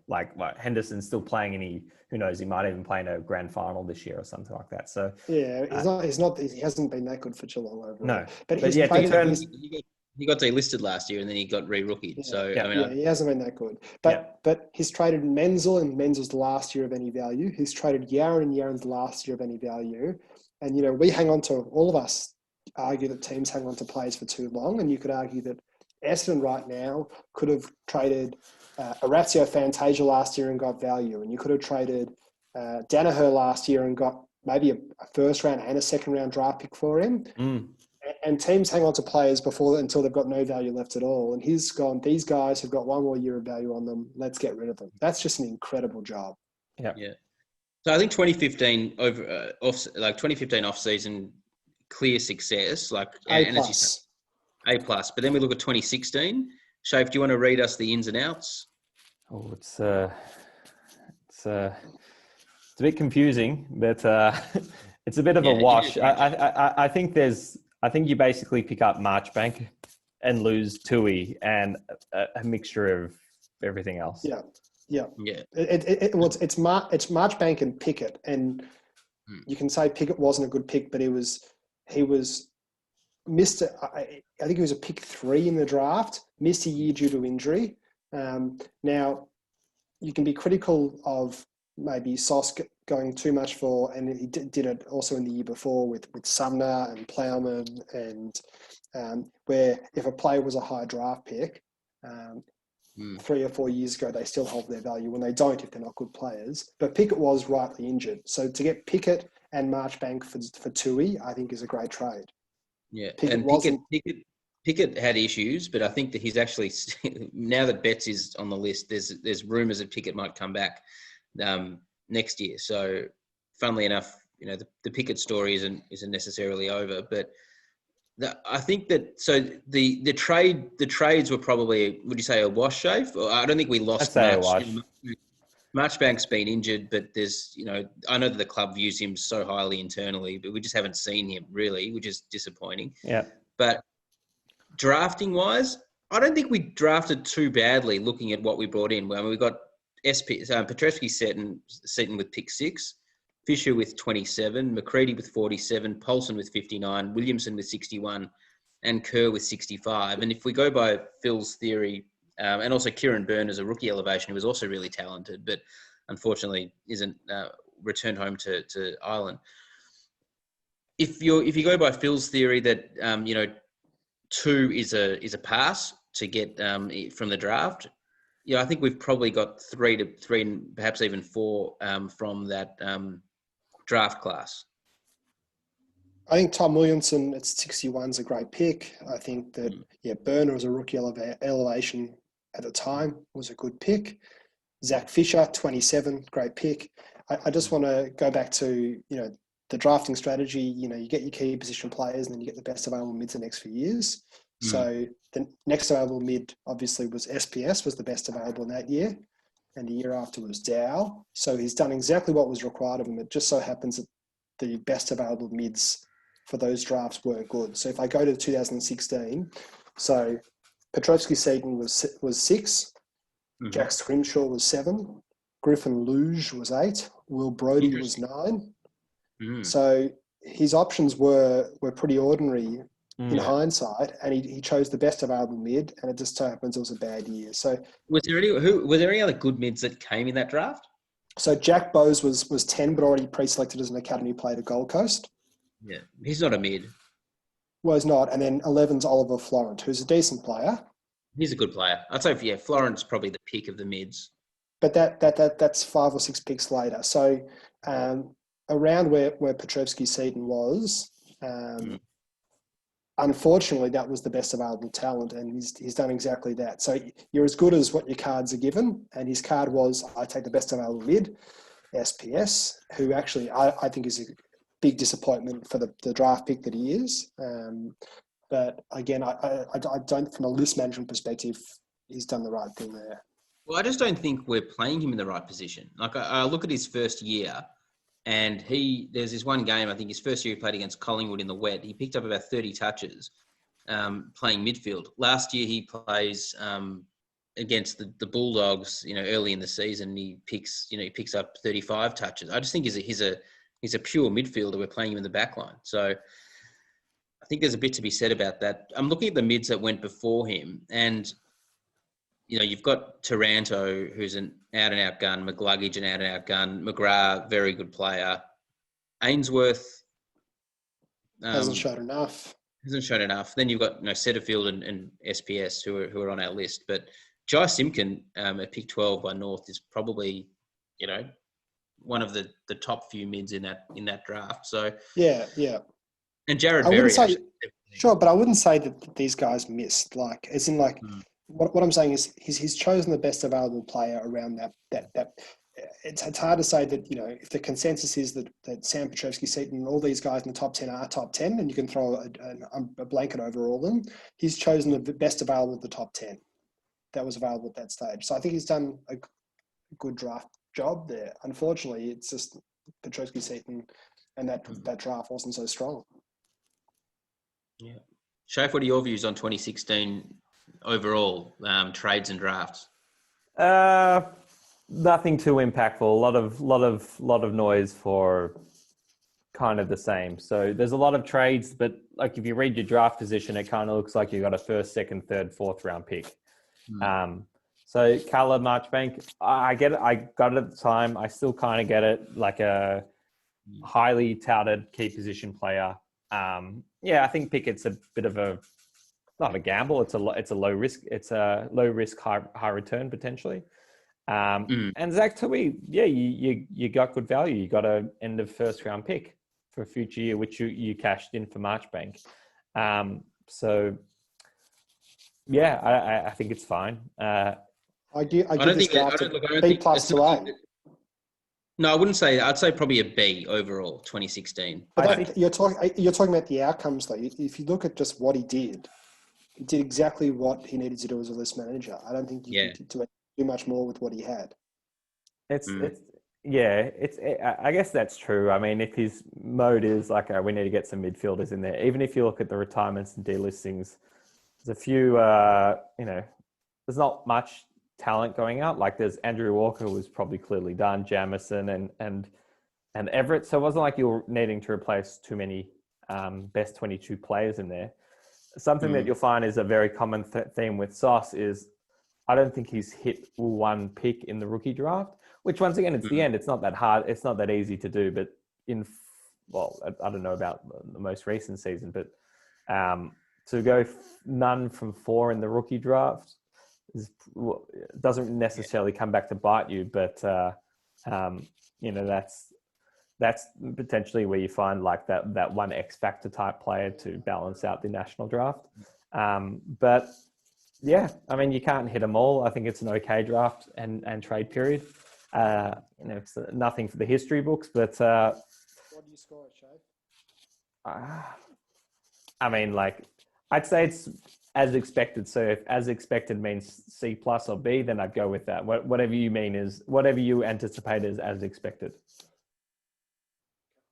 Henderson's still playing and who knows, he might even play in a grand final this year or something like that. So, Yeah, he hasn't been that good for Geelong overall. No. But But yeah, He got delisted last year and then he got re-rookied. Yeah. So, Yeah. I mean, he hasn't been that good. But he's traded Menzel and Menzel's last year of any value. He's traded Yarran and Yarran's last year of any value. And, we hang on to, all of us argue that teams hang on to players for too long. And you could argue that Essendon right now could have traded Orazio Fantasia last year and got value. And you could have traded Danaher last year and got maybe a first round and a second round draft pick for him. And teams hang on to players until they've got no value left at all. And he's gone, these guys have got one more year of value on them. Let's get rid of them. That's just an incredible job. Yeah. So I think 2015 off season, clear success, A+. A+. But then we look at 2016. Shafe, do you want to read us the ins and outs? Oh, it's a bit confusing, but it's a bit of a wash. I think you basically pick up Marchbank and lose Tui and a mixture of everything else. Yeah. It's Marchbank and Pickett, and you can say Pickett wasn't a good pick, but he was missed. I think he was a pick 3 in the draft. Missed a year due to injury. Now you can be critical of maybe Sauce going too much for, and he did it also in the year before with Sumner and Plowman, and where if a player was a high draft pick. 3 or 4 years ago, they still hold their value when they don't if they're not good players. But Pickett was rightly injured. So to get Pickett and Marchbank for Tui, I think is a great trade. Yeah, Pickett had issues, but I think that he's actually, now that Betts is on the list, there's rumours that Pickett might come back next year. So funnily enough, the Pickett story isn't necessarily over, but I think that the trades were probably, would you say, a wash, Shafe? Or I don't think we lost I'd say much. a wash. Marchbank's been injured, but there's, I know that the club views him so highly internally, but we just haven't seen him really, which is disappointing. Yeah. But drafting wise, I don't think we drafted too badly looking at what we brought in. I mean, we got Petrescu Seton with pick 6, Fisher with 27, McCready with 47, Paulson with 59, Williamson with 61, and Kerr with 65. And if we go by Phil's theory, and also Kieran Byrne as a rookie elevation, who was also really talented, but unfortunately isn't returned home to Ireland. If you go by Phil's theory that 2 is a pass to get from the draft, I think we've probably got 3 and perhaps even 4 from that draft class. I think Tom Williamson at 61 is a great pick. I think that, Burner as a rookie elevation at the time was a good pick. Zach Fisher, 27, great pick. I just want to go back to, the drafting strategy. You get your key position players and then you get the best available mids the next few years. So the next available mid obviously was SPS, was the best available in that year. And the year after was Dow. So he's done exactly what was required of him. It just so happens that the best available mids for those drafts weren't good. So if I go to 2016, so Petrovsky-Seton was 6, Jack Scrimshaw was 7, Griffin Luge was 8, Will Brodie was 9. So his options were pretty ordinary in hindsight, and he chose the best available mid, and it just so happens it was a bad year. So were there any other good mids that came in that draft? So Jack Bowes was 10, but already pre-selected as an academy player to Gold Coast. Yeah, he's not a mid. Well, he's not. And then 11's Oliver Florent, who's a decent player. He's a good player. I'd say, Florent's probably the pick of the mids. But that's 5 or 6 picks later. So around where Petrovsky-Seton was, unfortunately, that was the best available talent, and he's done exactly that. So you're as good as what your cards are given, and his card was, I take the best available mid, SPS, who actually I think is a big disappointment for the draft pick that he is. But again, I don't, from a list management perspective, he's done the right thing there. Well, I just don't think we're playing him in the right position. Like, I look at his first year, and there's this one game, I think his first year he played against Collingwood in the wet. He picked up about 30 touches playing midfield. Last year he plays against the Bulldogs, early in the season. He picks up 35 touches. I just think he's a pure midfielder. We're playing him in the back line. So I think there's a bit to be said about that. I'm looking at the mids that went before him, and you've got Taranto, who's an out-and-out gun, McGluggage, an out-and-out gun, McGrath, very good player. Ainsworth hasn't shown enough. Then you've got Setterfield and SPS who are on our list. But Jai Simpkin at pick 12 by North is probably, one of the top few mids in that draft. So yeah. And Jared Berry. Sure, but I wouldn't say that these guys missed. Like, as in, like, what I'm saying is he's chosen the best available player around that. It's hard to say that, if the consensus is that Sam Petrovsky-Seton and all these guys in the top 10 are top 10, and you can throw a blanket over all of them, he's chosen the best available of the top 10 that was available at that stage. So I think he's done a good draft job there. Unfortunately, it's just Petrovsky-Seton and that draft wasn't so strong. Yeah. Shafe, what are your views on 2016 overall trades and drafts? Nothing too impactful. A lot of noise for kind of the same. So there's a lot of trades, but like if you read your draft position, it kind of looks like you got a first, second, third, fourth round pick. So Carla Marchbank, I get it. I got it at the time. I still kind of get it. Like a highly touted key position player. I think Pickett's a bit of not a gamble. It's a low risk. It's a low risk, high return potentially. And Zach Tui, you got good value. You got an end of first round pick for a future year, which you cashed in for Marchbank. I think it's fine. I give this draft a B+ to A. No, I wouldn't say. I'd say probably a B overall, 2016. But you're talking about the outcomes, though. If you look at just what he did exactly what he needed to do as a list manager. I don't think he did too much more with what he had. I guess that's true. I mean, if his mode is like, we need to get some midfielders in there. Even if you look at the retirements and delistings, there's a few. There's not much talent going out. Like there's Andrew Walker was probably clearly done, Jamison and Everett. So it wasn't like you were needing to replace too many best 22 players in there. Something that you'll find is a very common theme with Sauce is I don't think he's hit one pick in the rookie draft, which once again, it's the end. It's not that hard. It's not that easy to do, but I don't know about the most recent season, but to go none from 4 in the rookie draft doesn't necessarily come back to bite you, but that's potentially where you find like that one X factor type player to balance out the national draft. But yeah, I mean, you can't hit them all. I think it's an okay draft and trade period. It's nothing for the history books, but What do you score it, Shay? I mean, like, I'd say it's as expected. So if as expected means C plus or B, then I'd go with that. Whatever you anticipate is as expected.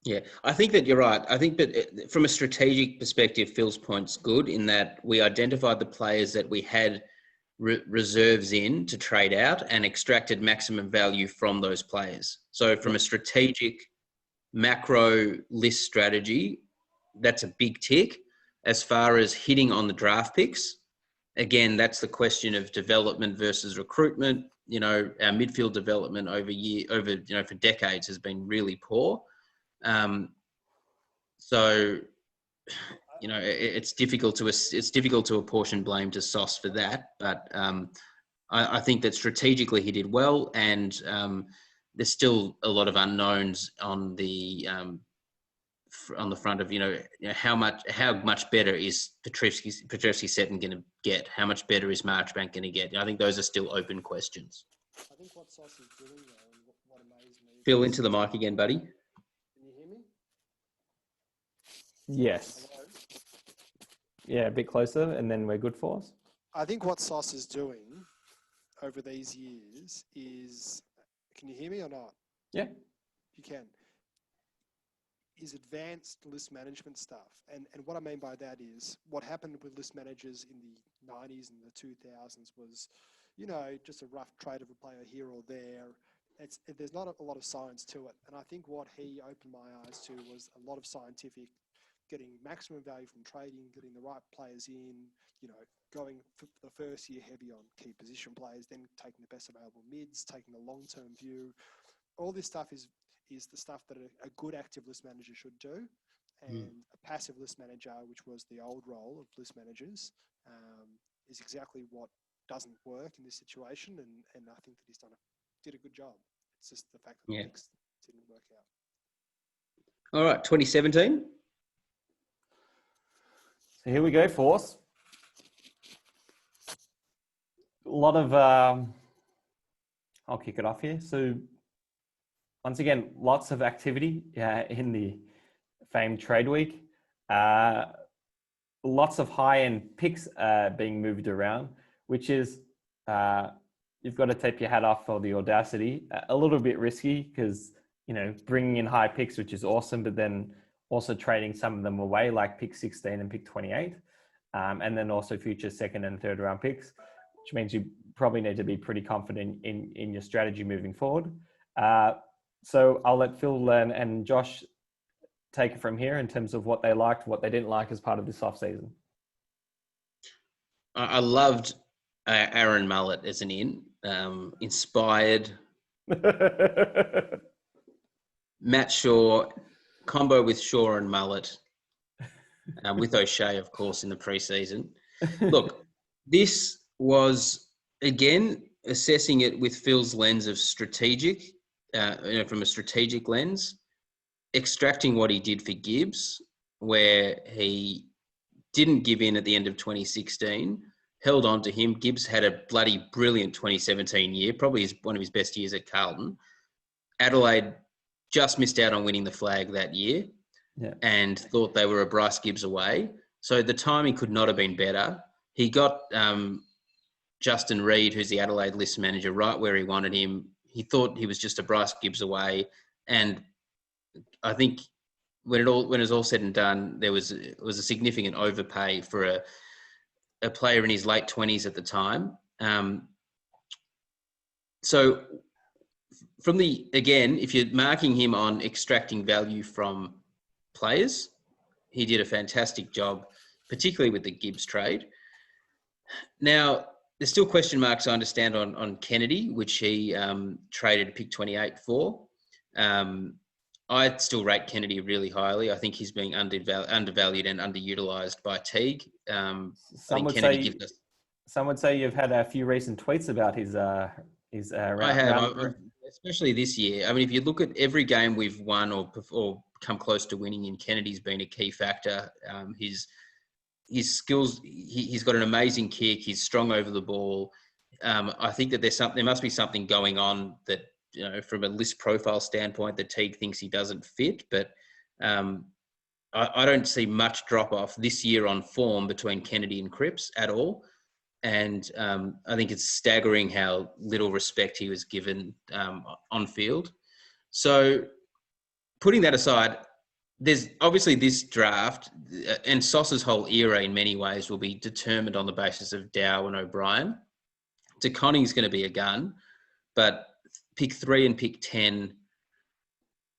Yeah, I think that you're right. I think that from a strategic perspective, Phil's point's good in that we identified the players that we had reserves in to trade out and extracted maximum value from those players. So from a strategic macro list strategy, that's a big tick. As far as hitting on the draft picks, again, that's the question of development versus recruitment. Our midfield development for decades has been really poor. So, it's difficult to apportion blame to Sauce for that, but I think that strategically he did well, and there's still a lot of unknowns on the front of how much better is Petrevski-Seton going to get? How much better is Marchbank going to get? I think those are still open questions. I think what Sauce is doing though, and what amazed me. Phil, into the mic again, buddy. Can you hear me? Yes. Hello? Yeah, a bit closer, and then we're good for us. I think what Sauce is doing over these years is, can you hear me or not? Yeah. You can. Is advanced list management stuff. And what I mean by that is what happened with list managers in the 90s and the 2000s was, just a rough trade of a player here or there. There's not a lot of science to it. And I think what he opened my eyes to was a lot of scientific, getting maximum value from trading, getting the right players in, going for the first year heavy on key position players, then taking the best available mids, taking a long-term view. All this stuff is the stuff that a good active list manager should do. And a passive list manager, which was the old role of list managers, is exactly what doesn't work in this situation. And I think that he's did a good job. It's just the fact that the picks didn't work out. All right, 2017. So here we go, Force. A lot of, I'll kick it off here. So once again, lots of activity in the famed trade week. Lots of high-end picks being moved around, which is, you've got to take your hat off for the audacity. A little bit risky because, bringing in high picks, which is awesome, but then also trading some of them away, like pick 16 and pick 28. And then also future second and third round picks, which means you probably need to be pretty confident in your strategy moving forward. So I'll let Phil and Josh take it from here in terms of what they liked, what they didn't like as part of this off season. I loved Aaron Mullet as an inspired. Matt Shaw, combo with Shaw and Mullet, with O'Shea, of course, in the preseason. Look, this was, again, assessing it with Phil's lens of strategic, from a strategic lens, extracting what he did for Gibbs, where he didn't give in at the end of 2016, held on to him. Gibbs had a bloody brilliant 2017 year, probably one of his best years at Carlton. Adelaide just missed out on winning the flag that year and thought they were a Bryce Gibbs away. So the timing could not have been better. He got Justin Reid, who's the Adelaide list manager, right where he wanted him. He thought he was just a Bryce Gibbs away. And I think when it was all said and done, it was a significant overpay for a player in his late 20s at the time. So if you're marking him on extracting value from players, he did a fantastic job, particularly with the Gibbs trade. Now, there's still question marks, I understand, on Kennedy, which he traded pick 28 for. I still rate Kennedy really highly. I think he's being undervalued and underutilized by Teague. I think Kennedy gives us. Some would say you've had a few recent tweets about his I have, especially this year. I mean, if you look at every game we've won or come close to winning in, Kennedy's been a key factor. His skills, he's got an amazing kick. He's strong over the ball. I think that there must be something going on that, from a list profile standpoint, that Teague thinks he doesn't fit. But I don't see much drop off this year on form between Kennedy and Cripps at all. And I think it's staggering how little respect he was given on field. So putting that aside, there's obviously this draft, and Sauce's whole era in many ways will be determined on the basis of Dow and O'Brien. DeConning's going to be a gun, but pick 3 and pick 10,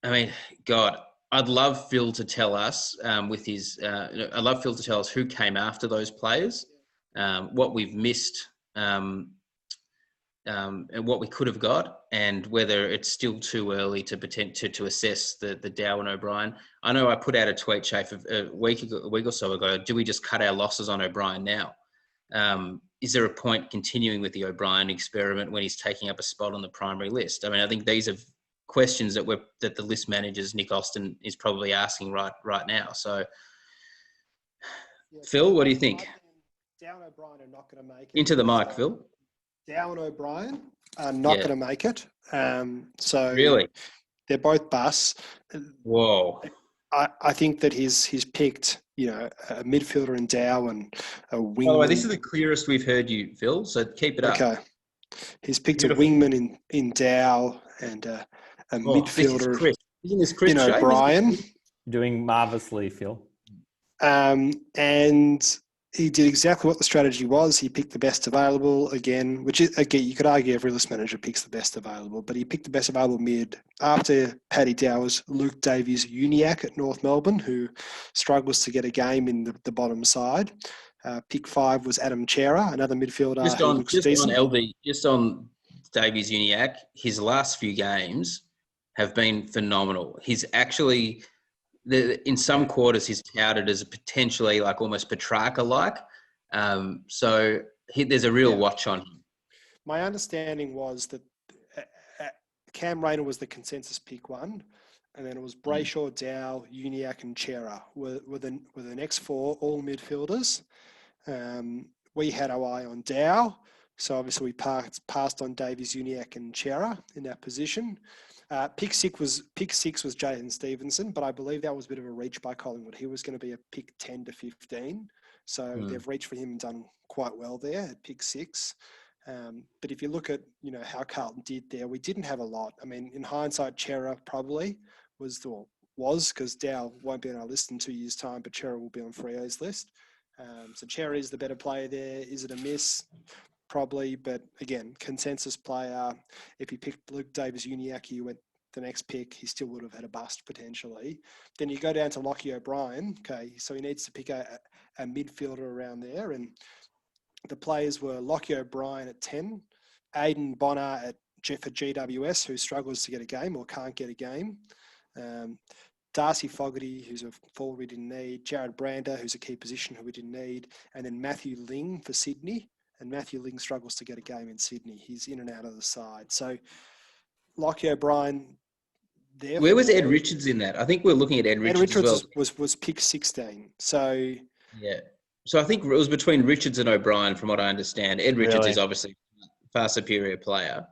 I mean, God, I'd love Phil to tell us I'd love Phil to tell us who came after those players. What we've missed, and what we could have got, and whether it's still too early to assess the Dow and O'Brien. I know I put out a tweet, Shafe, a week or so ago. Do we just cut our losses on O'Brien now? Is there a point continuing with the O'Brien experiment when he's taking up a spot on the primary list? I mean, I think these are questions that the list managers, Nick Austin, is probably asking right now. So, yeah, Phil, what do you think? Dow and O'Brien are not going to make it. Into the mic, Phil. Dow and O'Brien are not going to make it. So really, they're both busts. Whoa. I think that he's picked, a midfielder in Dow and a wingman. Oh, this is the clearest we've heard you, Phil. So keep it up. Okay. He's picked a wingman in Dow and a midfielder Isn't this Chris in O'Brien. Doing marvelously, Phil. And he did exactly what the strategy was. He picked the best available again, which is, again, you could argue every list manager picks the best available, but he picked the best available mid. After Paddy Dowers, Luke Davies-Uniacke at North Melbourne, who struggles to get a game in the bottom side. Pick 5 was Adam Chera, another midfielder. Just on Davies-Uniacke, his last few games have been phenomenal. He's actually... in some quarters, he's touted as potentially like almost Petrarca-like. So there's a real watch on him. My understanding was that Cam Rayner was the consensus pick 1, and then it was Brayshaw, Dow, Uniacke, and Chera were the next 4, all midfielders. We had our eye on Dow, so obviously we passed on Davies-Uniacke and Chera in that position. Pick 6 was Jayden Stevenson, but I believe that was a bit of a reach by Collingwood. He was going to be a pick 10 to 15. So they've reached for him and done quite well there at pick 6. But if you look at, how Carlton did there, we didn't have a lot. I mean, in hindsight, Chera probably was because Dow won't be on our list in 2 years' time, but Chera will be on Freo's list. So Chera is the better player there. Is it a miss? Probably, but again, consensus player. If he picked Luke Davies-Uniacke, he went the next pick, he still would have had a bust potentially. Then you go down to Lachie O'Brien. Okay, so he needs to pick a midfielder around there, and the players were Lachie O'Brien at 10, Aidan Bonner for GWS, who struggles to get a game or can't get a game. Darcy Fogarty, who's a forward we didn't need. Jared Brander, who's a key position who we didn't need. And then Matthew Ling for Sydney. And Matthew Ling struggles to get a game in Sydney. He's in and out of the side. So, Lachie O'Brien, there. Where was Ed Richards in that? I think we're looking at Ed Richards as well. was pick 16. So yeah. So I think it was between Richards and O'Brien, from what I understand. Ed Richards is obviously a far superior player.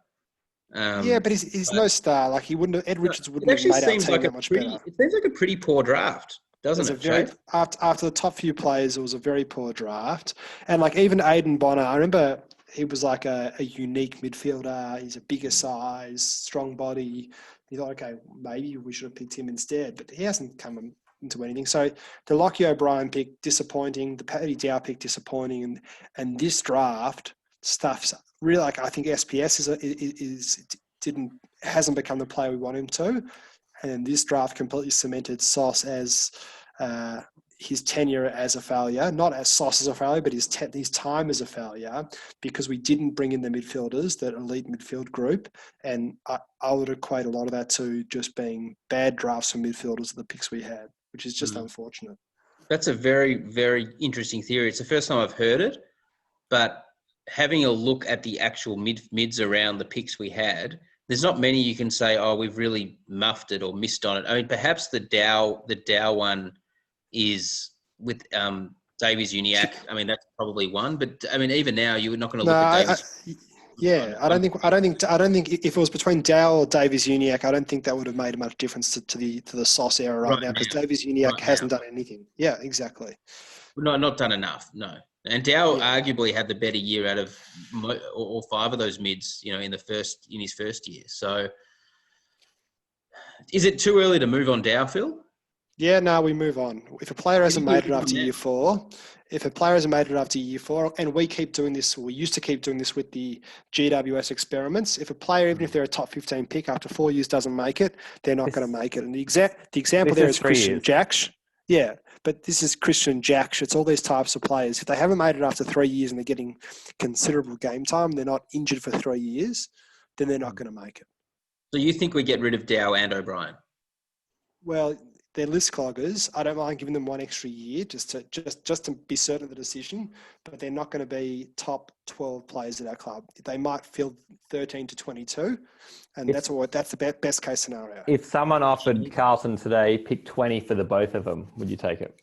Yeah, but he's no star. Like Ed Richards wouldn't have made our team that much better. It seems like a pretty poor draft, doesn't it? After the top few players, it was a very poor draft. And like even Aidan Bonner, I remember he was like a unique midfielder. He's a bigger size, strong body. You thought, okay, maybe we should have picked him instead, but he hasn't come into anything. So the Lachie O'Brien pick, disappointing. The Paddy Dow pick, disappointing. And this draft stuff's really, like, I think SPS hasn't become the player we want him to. And this draft completely cemented Sauce as his tenure as a failure, not as Sauce as a failure, but his time as a failure, because we didn't bring in the midfielders, that elite midfield group. And I would equate a lot of that to just being bad drafts for midfielders of the picks we had, which is just unfortunate. That's a very, very interesting theory. It's the first time I've heard it, but having a look at the actual mids around the picks we had, there's not many you can say, oh, we've really muffed it or missed on it. I mean, perhaps the Dow one is with Davies Uniacke. I mean, that's probably one, but I mean, even now, you're not going to look at Davies. I don't think if it was between Dow or Davies Uniacke, I don't think that would have made much difference to the Sauce era right now, because Davies Uniacke hasn't done anything. Yeah, exactly. No, not done enough. No. And Dow arguably had the better year out of all five of those mids, in his first year. So, is it too early to move on Dow, Phil? Yeah, no, we move on. If a player hasn't made it after year 4, and we keep doing this, we used to keep doing this with the GWS experiments. If a player, even if they're a top 15 pick, after 4 years doesn't make it, they're not going to make it. And the example there is Christian Jaksch. Yeah, but this is Christian Jaksch. It's all these types of players. If they haven't made it after 3 years and they're getting considerable game time, they're not injured for 3 years, then they're not going to make it. So you think we get rid of Dow and O'Brien? Well, they're list cloggers. I don't mind giving them 1 extra year just to be certain of the decision, but they're not going to be top 12 players at our club. They might field 13 to 22, and that's the best case scenario. If someone offered Carlton today, pick 20 for the both of them, would you take it?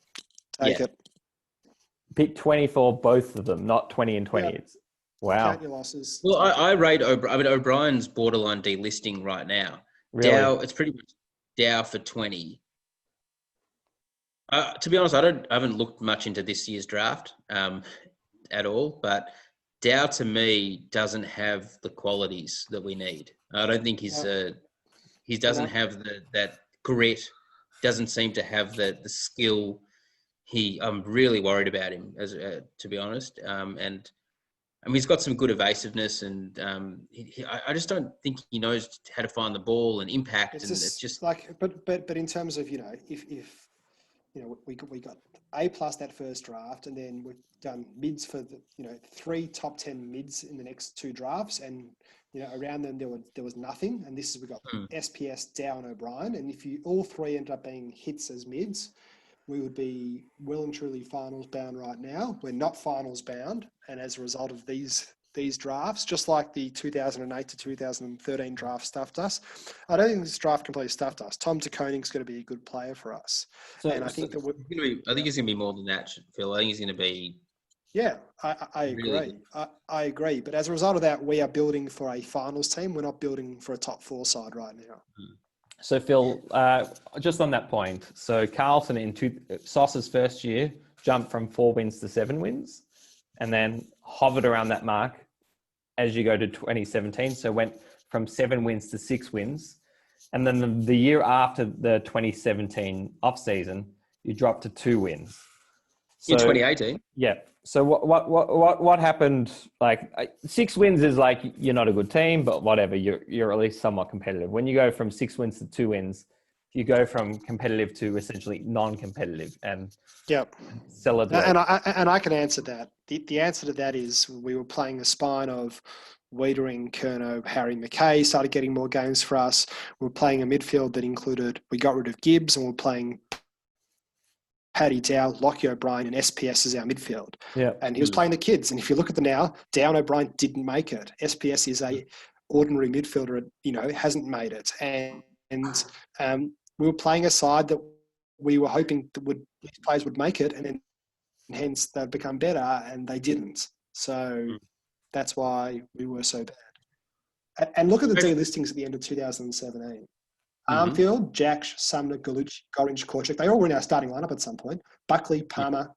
Take it. Pick 20 for both of them, not 20 and 20. Yep. Wow. Count your losses. Well, I rate O'Brien's borderline delisting right now. Really? Dow, it's pretty much Dow for 20. To be honest, I haven't looked much into this year's draft at all, but Dow to me doesn't have the qualities that we need. I don't think he doesn't have that grit, doesn't seem to have the skill. I'm really worried about him, to be honest. And I mean, he's got some good evasiveness, and I just don't think he knows how to find the ball and impact. It's just like, but in terms of if we got A+ that first draft, and then we've done mids for the 3 top 10 mids in the next 2 drafts, and around them there was nothing, and we got SPS, Dow, and O'Brien, and if all 3 ended up being hits as mids, we would be well and truly finals bound right now. We're not finals bound, and as a result of these drafts, just like the 2008 to 2013 draft stuffed us, I don't think this draft completely stuffed us. Tom de Koning's going to be a good player for us. I think he's going to be more than that, Phil. I think he's going to be... Yeah, I agree. Really, I agree. But as a result of that, we are building for a finals team. We're not building for a top 4 side right now. So, Phil, just on that point, so Carlton in Sauce's first year jumped from 4 wins to 7 wins, and then hovered around that mark as you go to 2017. So went from 7 wins to 6 wins. And then the year after the 2017 off season, you dropped to 2 wins. So, in 2018? Yeah. So what happened? Like 6 wins is like, you're not a good team, but whatever, you're at least somewhat competitive. When you go from 6 wins to 2 wins, you go from competitive to essentially non-competitive, and celebrate. And I can answer that. The answer to that is we were playing a spine of Wiedering, Kerno, Harry McKay started getting more games for us. We were playing a midfield that included, we got rid of Gibbs, and we're playing Paddy Dow, Lockie O'Brien, and SPS as our midfield. Yeah. And he was playing the kids. And if you look at them now, Dow and O'Brien didn't make it. SPS is a ordinary midfielder, hasn't made it. And we were playing a side that we were hoping that these players would make it, and then hence they'd become better, and they didn't. So that's why we were so bad. And look at the delistings at the end of 2017. Armfield, Jaksch, Sumner, Galucci, Gorringe, Korchak. They all were in our starting lineup at some point. Buckley, Palmer.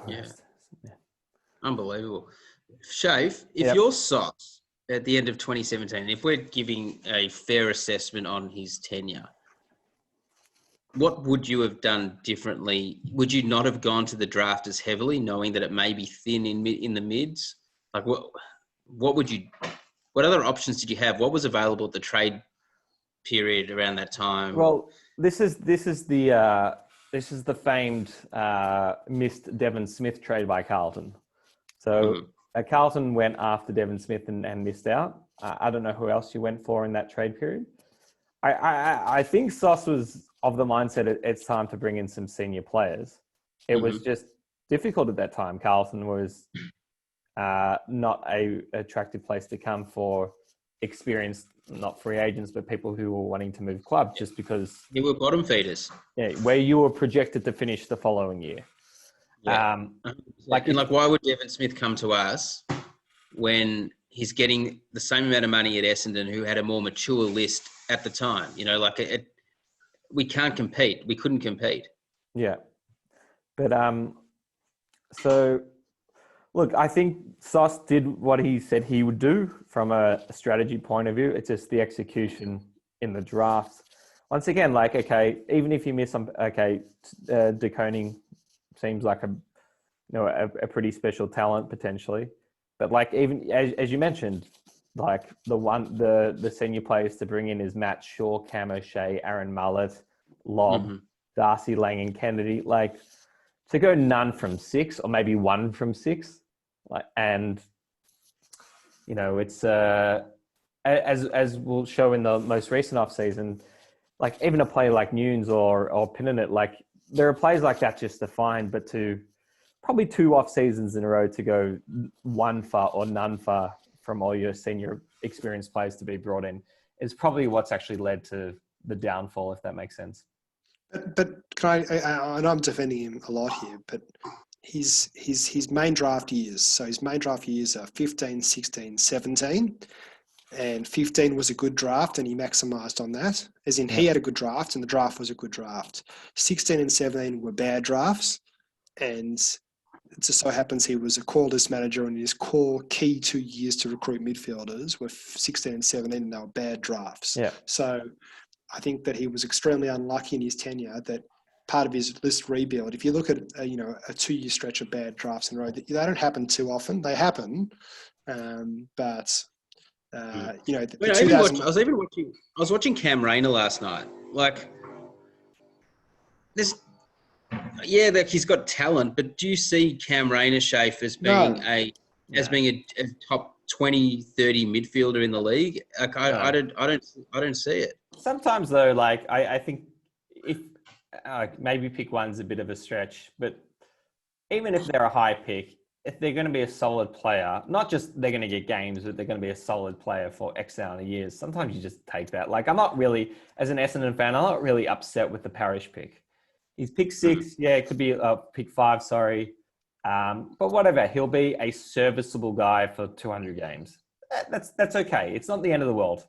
Yeah. Unbelievable. Shafe, if your Sauce at the end of 2017, if we're giving a fair assessment on his tenure, what would you have done differently? Would you not have gone to the draft as heavily, knowing that it may be thin in the mids? Like what other options did you have? What was available at the trade period around that time? Well, this is the famed missed Devon Smith trade by Carlton. So Carlton went after Devon Smith and missed out. I don't know who else you went for in that trade period. I think Sauce was of the mindset it's time to bring in some senior players. It was just difficult at that time. Carlton was not a attractive place to come for experienced, not free agents, but people who were wanting to move club just because they were bottom feeders. Yeah, where you were projected to finish the following year. Yeah. Why would Devon Smith come to us when he's getting the same amount of money at Essendon, who had a more mature list at the time? We can't compete. We couldn't compete. Yeah. But so look, I think Sauce did what he said he would do from a strategy point of view. It's just the execution in the drafts. Once again, even if you miss some, De Koning seems like a pretty special talent potentially. But even as you mentioned, the senior players to bring in is Matt Shaw, Cam O'Shea, Aaron Mullett, Lobb, Darcy Lang and Kennedy. To go none from 6 or maybe 1 from 6. It's as we'll show in the most recent off season, even a player like Nunes or Pinnonet, there are plays like that just to find, but to probably 2 off seasons in a row to go 1 far or none far from all your senior experienced players to be brought in is probably what's actually led to the downfall, if that makes sense. But can I know I'm defending him a lot here, but his main draft years. So his main draft years are 15, 16, 17. And 15 was a good draft and he maximised on that. As in, he had a good draft and the draft was a good draft. 16 and 17 were bad drafts. And it just so happens he was a core list manager and his core key 2 years to recruit midfielders were 16 and 17 and they were bad drafts. Yeah. So I think that he was extremely unlucky in his tenure that part of his list rebuild, if you look at a 2-year stretch of bad drafts in a row, they don't happen too often. They happen, but I was watching Cam Rayner last night. He's got talent, but do you see Cam Rayner, Shafe, as being a top 20, 30 midfielder in the league? I don't see it. Sometimes though, I think if maybe pick one's a bit of a stretch, but even if they're a high pick, if they're going to be a solid player, not just they're going to get games, but they're going to be a solid player for X amount of years, sometimes you just take that. I'm not really, as an Essendon fan, I'm not really upset with the Parish pick. He's pick 6. Yeah, it could be pick 5, sorry. But whatever, he'll be a serviceable guy for 200 games. That's okay. It's not the end of the world.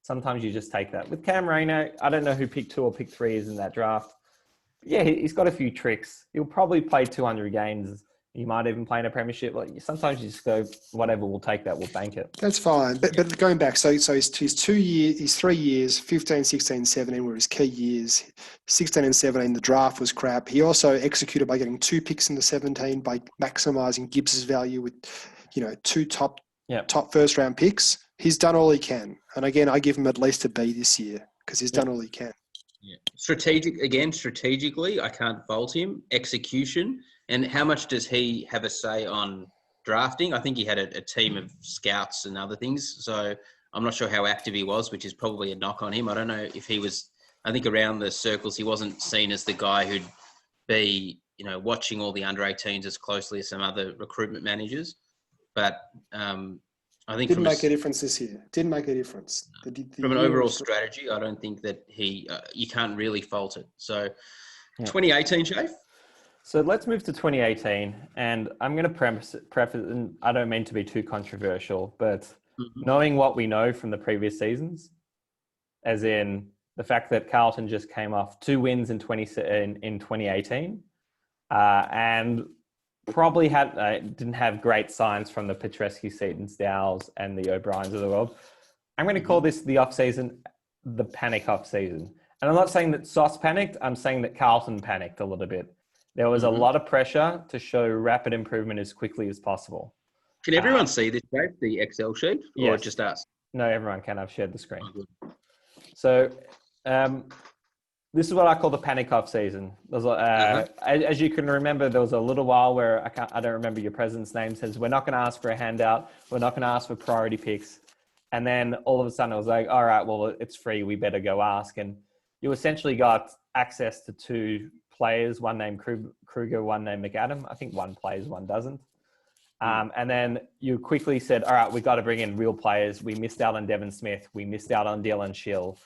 Sometimes you just take that. With Cam Rayner, I don't know who pick 2 or pick 3 is in that draft. Yeah, he's got a few tricks. He'll probably play 200 games. He might even play in a premiership. Sometimes you just go, whatever, we'll take that, we'll bank it. That's fine. But going back, so his 2 years, his 3 years, 15, 16, 17 were his key years. 16 and 17, the draft was crap. He also executed by getting 2 picks in the 17 by maximising Gibbs's value with, 2 top first round picks. He's done all he can. And again, I give him at least a B this year because he's done all he can. Yeah. Strategically, I can't fault him. Execution, and how much does he have a say on drafting? I think he had a team of scouts and other things, so I'm not sure how active he was, which is probably a knock on him. I don't know if he was. I think around the circles, he wasn't seen as the guy who'd be, watching all the under-18s as closely as some other recruitment managers. But I think didn't make a difference this year. Didn't make a difference. From an overall strategy, I don't think that you can't really fault it. So 2018, Shafe? So let's move to 2018. And I'm going to preface, and I don't mean to be too controversial, but knowing what we know from the previous seasons, as in the fact that Carlton just came off 2 wins in 2018, and probably didn't have great signs from the Petrescu, Seatons, Dowles, and the O'Briens of the world. I'm going to call this the off-season, the panic off-season. And I'm not saying that Sauce panicked. I'm saying that Carlton panicked a little bit. There was a lot of pressure to show rapid improvement as quickly as possible. Can everyone see this, Dave, the Excel sheet, or just us? No, everyone can. I've shared the screen. So This is what I call the panic off season. There's, as you can remember, there was a little while where I don't remember your president's name, says we're not going to ask for a handout, we're not going to ask for priority picks, and then all of a sudden it was like, all right, well it's free, we better go ask, and you essentially got access to 2 players, one named Kruger, one named McAdam. I think one plays, one doesn't. And then you quickly said, all right, we got to bring in real players. We missed out on Devon Smith. We missed out on Dylan Schill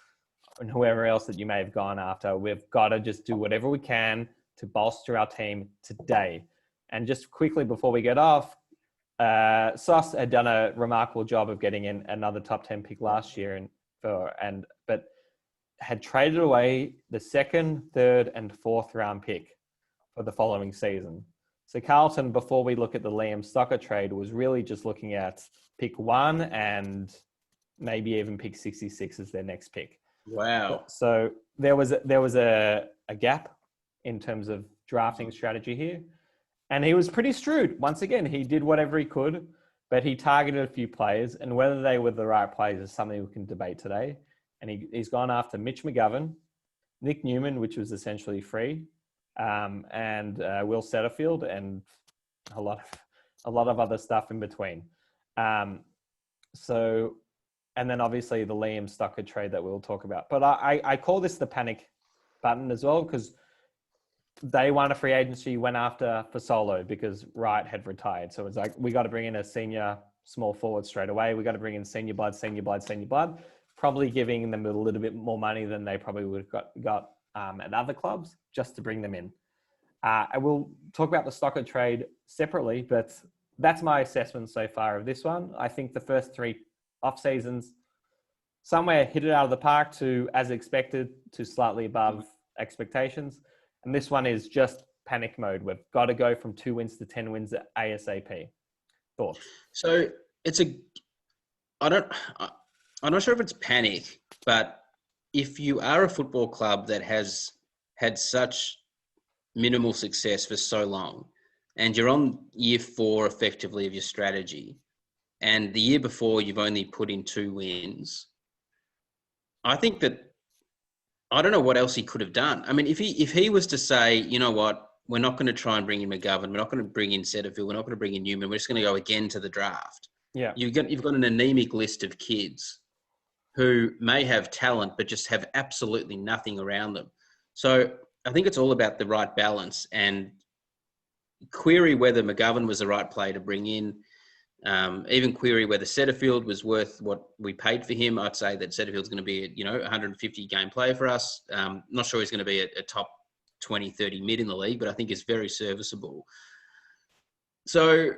and whoever else that you may have gone after. We've got to just do whatever we can to bolster our team today. And just quickly before we get off, Sauce had done a remarkable job of getting in another top 10 pick last year, but had traded away the 2nd, 3rd, and 4th round pick for the following season. So Carlton, before we look at the Liam Stocker trade, was really just looking at pick 1 and maybe even pick 66 as their next pick. Wow. So there was a gap in terms of drafting strategy here. And he was pretty shrewd. Once again, he did whatever he could, but he targeted a few players, and whether they were the right players is something we can debate today. And he's gone after Mitch McGovern, Nick Newman, which was essentially free, and Will Setterfield, and a lot of other stuff in between. And then obviously the Liam Stocker trade that we'll talk about. But I call this the panic button as well, because they won a free agency, went after for Solo because Wright had retired. So it's like, we got to bring in a senior small forward straight away. We got to bring in senior blood, probably giving them a little bit more money than they probably would have got at other clubs just to bring them in. I will talk about the Stocker trade separately, but that's my assessment so far of this one. I think the first 3 off seasons somewhere hit it out of the park to as expected to slightly above expectations. And this one is just panic mode. We've got to go from 2 wins to 10 wins at ASAP. Thoughts? So I'm not sure if it's panic, but if you are a football club that has had such minimal success for so long, and you're on year 4 effectively of your strategy, and the year before you've only put in 2 wins, I think that I don't know what else he could have done. I mean, if he was to say, you know what, we're not going to try and bring in McGovern, we're not going to bring in Setterfield, we're not going to bring in Newman, we're just going to go again to the draft. Yeah, you've got an anemic list of kids who may have talent but just have absolutely nothing around them. So I think it's all about the right balance, and query whether McGovern was the right player to bring in. Even query whether Setterfield was worth what we paid for him. I'd say that Setterfield's going to be a 150 game player for us. Not sure he's going to be a top 20, 30 mid in the league, but I think he's very serviceable. So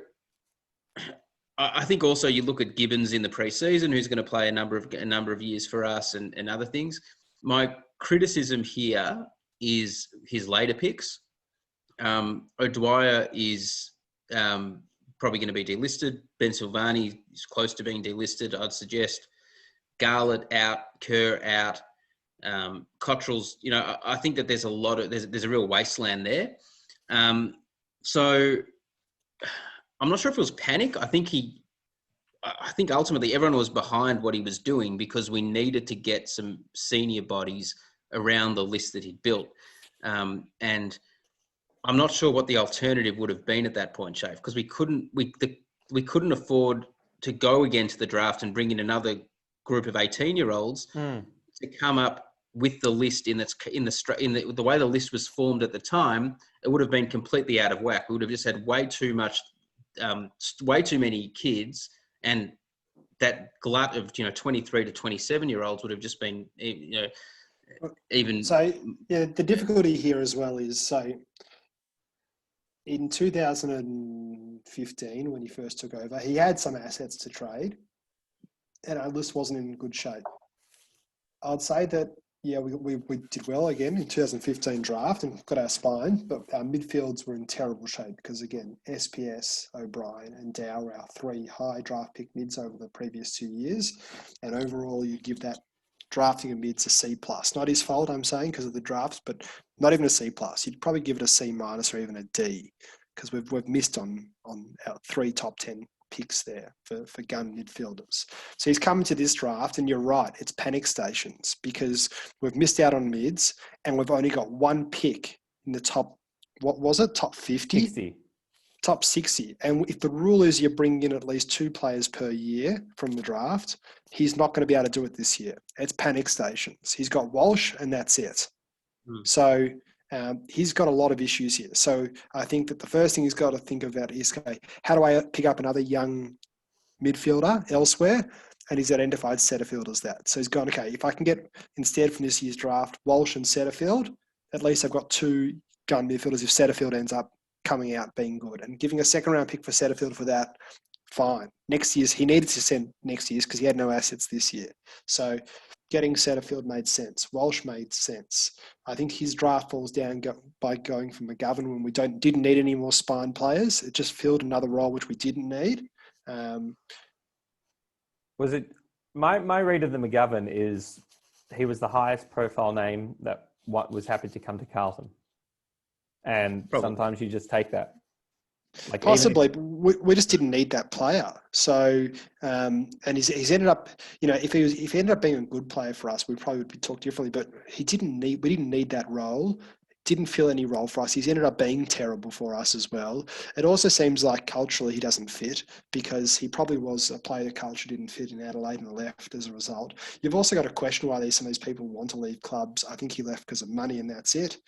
I think also you look at Gibbons in the preseason, who's going to play a number of years for us and other things. My criticism here is his later picks. O'Dwyer is probably going to be delisted. Ben Silvagni is close to being delisted. I'd suggest Garlett out, Kerr out, Cottrell's. I think that there's a real wasteland there. So I'm not sure if it was panic. I think ultimately everyone was behind what he was doing because we needed to get some senior bodies around the list that he'd built. And I'm not sure what the alternative would have been at that point, Shafe, because we couldn't afford to go again to the draft and bring in another group of 18-year-olds to come up with the list in the way the list was formed at the time. It would have been completely out of whack. We would have just had way too many kids, and that glut of 23 to 27-year-olds would have just been even. So yeah, the difficulty here as well is in 2015, when he first took over, he had some assets to trade, and our list wasn't in good shape. I'd say that, yeah, we did well again in 2015 draft and got our spine, but our midfields were in terrible shape because, again, SPS, O'Brien and Dow were our 3 high draft pick mids over the previous 2 years. And overall, you give that drafting of mids a C+. Not his fault, I'm saying, because of the drafts, but not even a C+. You'd probably give it a C- or even a D, because we've missed on our 3 top 10 picks there for gun midfielders. So he's coming to this draft, and you're right, it's panic stations because we've missed out on mids and we've only got one pick in the top, what was it, top 50? 60. Top 60. And if the rule is you're bringing in at least 2 players per year from the draft, he's not going to be able to do it this year. It's panic stations. He's got Walsh and that's it. So he's got a lot of issues here. So I think that the first thing he's got to think about is, okay, how do I pick up another young midfielder elsewhere? And he's identified Setterfield as that. So he's gone, okay, if I can get, instead from this year's draft, Walsh and Setterfield, at least I've got 2 gun midfielders if Setterfield ends up coming out being good. And giving a second round pick for Setterfield for that, fine. Next year's, he needed to send next year's because he had no assets this year. So getting Setterfield made sense. Walsh made sense. I think his draft falls down by going for McGovern when we didn't need any more spine players. It just filled another role which we didn't need. Was it my read of the McGovern is he was the highest profile name that was happy to come to Carlton, and Probably. Sometimes you just take that. Like possibly, but we just didn't need that player. So, and he's ended up, if he ended up being a good player for us, we probably would be talked differently. But we didn't need that role. Didn't fill any role for us. He's ended up being terrible for us as well. It also seems like culturally he doesn't fit because he probably was a player that culture didn't fit in Adelaide and left as a result. You've also got to question why some of these people want to leave clubs. I think he left because of money and that's it.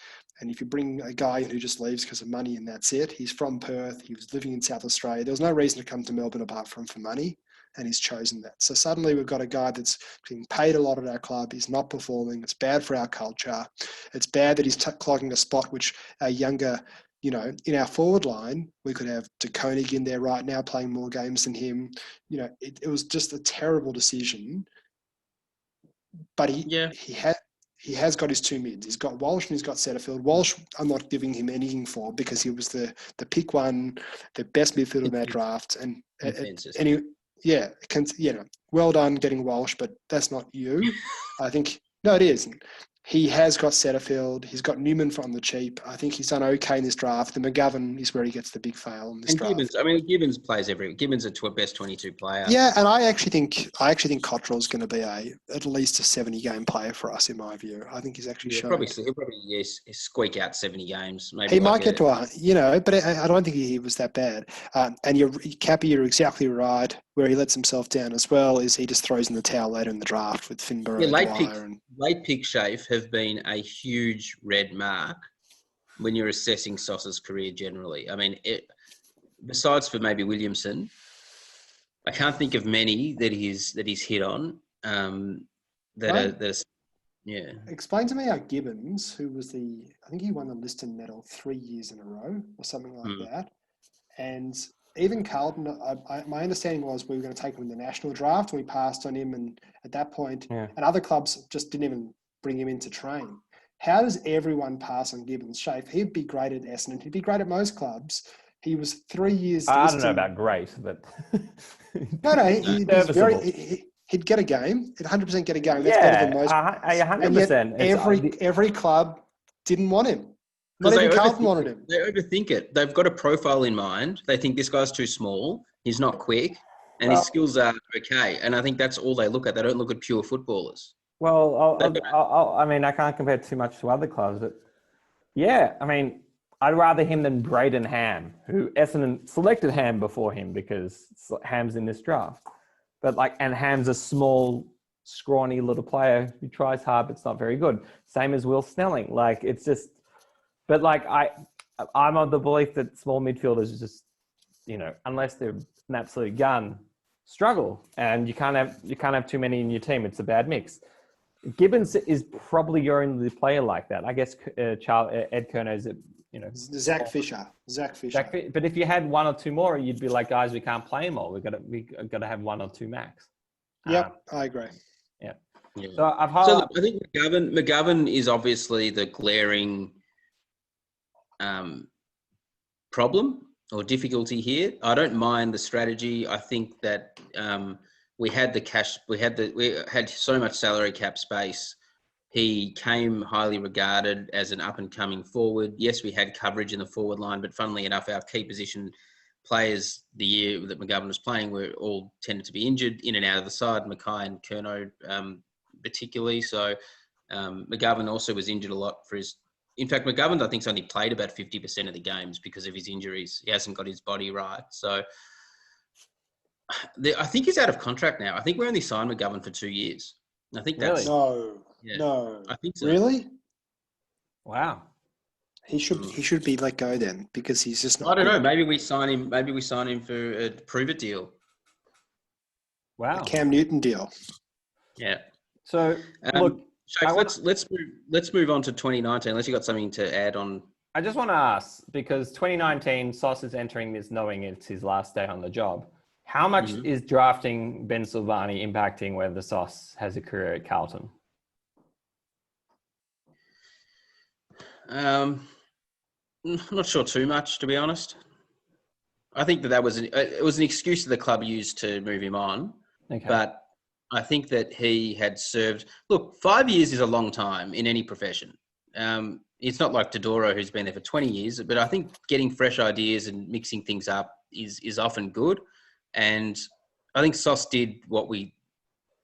And if you bring a guy who just leaves because of money and that's it, he's from Perth, he was living in South Australia. There was no reason to come to Melbourne apart from for money. And he's chosen that. So suddenly we've got a guy that's being paid a lot at our club. He's not performing. It's bad for our culture. It's bad that he's clogging a spot which a younger, in our forward line, we could have De Koning in there right now playing more games than him. It was just a terrible decision. But he has got his 2 mids. He's got Walsh and he's got Setterfield. Walsh, I'm not giving him anything for because he was the pick one, the best midfielder in that draft. Well done getting Walsh, but that's not you. I think, no, it is. He has got Setterfield. He's got Newman from the cheap. I think he's done okay in this draft. The McGovern is where he gets the big fail in this draft. Gibbons plays Gibbons a best 22 player. Yeah, and I actually think Cottrell's going to be at least a 70-game player for us, in my view. I think he's actually shown. He'll probably squeak out 70 games. Maybe he might get to but I don't think he was that bad. And Cappy, you're exactly right. Where he lets himself down as well is he just throws in the towel later in the draft with Finborough. Yeah, late pick Shafe have been a huge red mark when you're assessing Sauce's career generally. I mean, besides for maybe Williamson, I can't think of many that he's hit on. Explain to me how Gibbons, who was I think he won the Liston medal 3 years in a row or something like that, and even Carlton, my understanding was we were going to take him in the national draft and we passed on him, and at that point, and other clubs just didn't even bring him in to train. How does everyone pass on Gibbons? Shafe, he'd be great at Essendon. He'd be great at most clubs. He was 3 years. I don't know about great, but he'd get a game. He'd 100% get a game. That's better than most. 100%. Every club didn't want him. Not even Carlton wanted him. They overthink it. They've got a profile in mind. They think this guy's too small. He's not quick, and his skills are okay. And I think that's all they look at. They don't look at pure footballers. Well, I can't compare too much to other clubs, but I'd rather him than Braden Ham, who Essendon selected Ham before him because Ham's in this draft. But and Ham's a small, scrawny little player who tries hard, but it's not very good. Same as Will Snelling. It's just. But I'm of the belief that small midfielders just, unless they're an absolute gun, struggle, and you can't have too many in your team. It's a bad mix. Gibbons is probably your only player like that. I guess Ed Kerno's, Zach Fisher. But if you had 1 or 2 more, you'd be like, guys, we can't play them all. We got to have 1 or 2 max. Yep, I agree. Yeah. So I think McGovern is obviously the glaring problem or difficulty here. I don't mind the strategy. I think that we had the cash. We had so much salary cap space. He came highly regarded as an up and coming forward. Yes, we had coverage in the forward line, but funnily enough, our key position players the year that McGovern was playing were all tended to be injured in and out of the side, Mackay and Curnow particularly. So McGovern also was injured a lot for his... In fact, McGovern, I think, has only played about 50% of the games because of his injuries. He hasn't got his body right. So I think he's out of contract now. I think we only signed McGovern for 2 years. I think that's... Really? No. I think so. Really? Wow. He should be let go then because he's just not. I don't know. good. Maybe we sign him. Maybe we sign him for a prove-it deal. Wow. A Cam Newton deal. Yeah. So look, let's move on to 2019. Unless you got something to add on. I just want to ask, because 2019, Sauce is entering this knowing it's his last day on the job. How much is drafting Ben Silvagni impacting whether Sauce has a career at Carlton? I'm not sure too much, to be honest. I think that was it was an excuse that the club used to move him on. Okay. But I think that he had served... Look, 5 years is a long time in any profession. It's not like Todoro, who's been there for 20 years, but I think getting fresh ideas and mixing things up is often good. And I think Sauce did what we...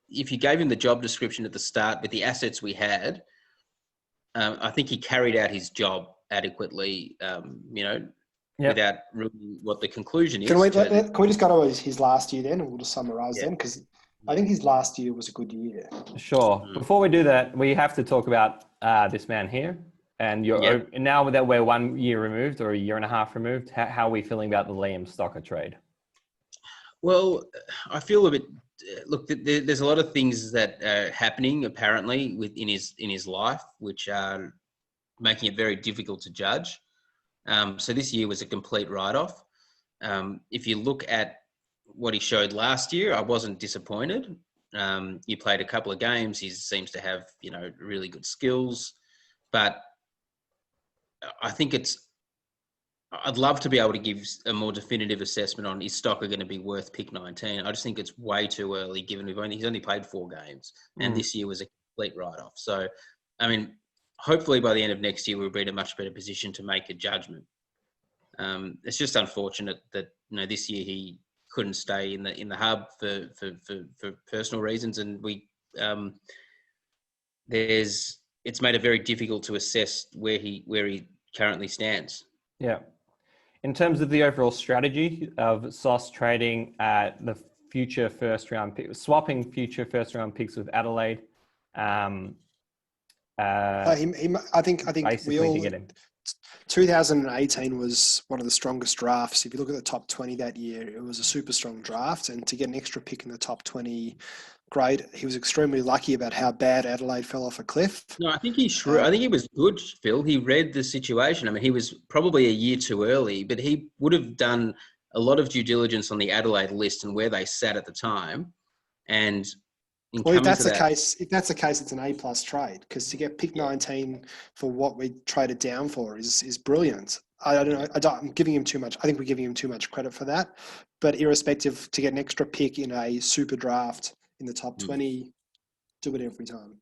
If you gave him the job description at the start with the assets we had, I think he carried out his job adequately, without ruining what the conclusion is. Can we just go to his last year then, and we'll just summarise them? Because I think his last year was a good year. Sure. Before we do that, we have to talk about this man here. And now that we're 1 year removed or a year and a half removed, how are we feeling about the Liam Stocker trade? Well, I feel a bit... Look, there's a lot of things that are happening apparently in his life, which are making it very difficult to judge. So this year was a complete write-off. If you look at what he showed last year, I wasn't disappointed. He played a couple of games. He seems to have, really good skills. But I think I'd love to be able to give a more definitive assessment on is Stocker going to be worth pick 19. I just think it's way too early given he's only played 4 games and this year was a complete write-off. So, I mean, hopefully by the end of next year, we'll be in a much better position to make a judgment. It's just unfortunate that, this year he couldn't stay in the hub for personal reasons. And it's made it very difficult to assess where he currently stands. Yeah. In terms of the overall strategy of Sauce trading the future first round pick, swapping future first round picks with Adelaide. I think we all... to get him. 2018 was one of the strongest drafts. If you look at the top 20 that year, it was a super strong draft. And to get an extra pick in the top 20, great. He was extremely lucky about how bad Adelaide fell off a cliff. No, I think I think he was good, Phil. He read the situation. I mean, he was probably a year too early, but he would have done a lot of due diligence on the Adelaide list and where they sat at the time. And if that's the case, it's an A+ trade, because to get pick 19 for what we traded down for is brilliant. I don't know. I'm giving him too much. I think we're giving him too much credit for that. But irrespective, to get an extra pick in a super draft in the top 20, do it every time.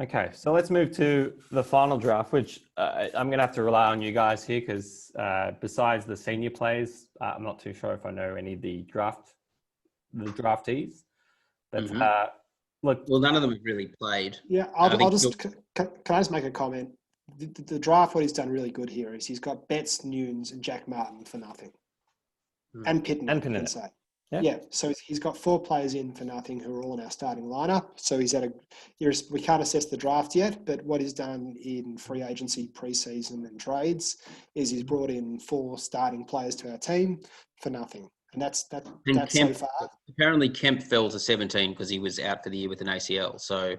Okay, so let's move to the final draft, which I'm going to have to rely on you guys here because besides the senior players, I'm not too sure if I know any of the draftees. But look, well, none of them have really played. Yeah, I'll just can I just make a comment? The draft, what he's done really good here is he's got Betts, Nunes, and Jack Martin for nothing, and Pittman. Yeah, so he's got 4 players in for nothing who are all in our starting lineup. So we can't assess the draft yet, but what he's done in free agency, preseason, and trades is he's brought in 4 starting players to our team for nothing. And that's Kemp, so far. Apparently, Kemp fell to 17 because he was out for the year with an ACL. So,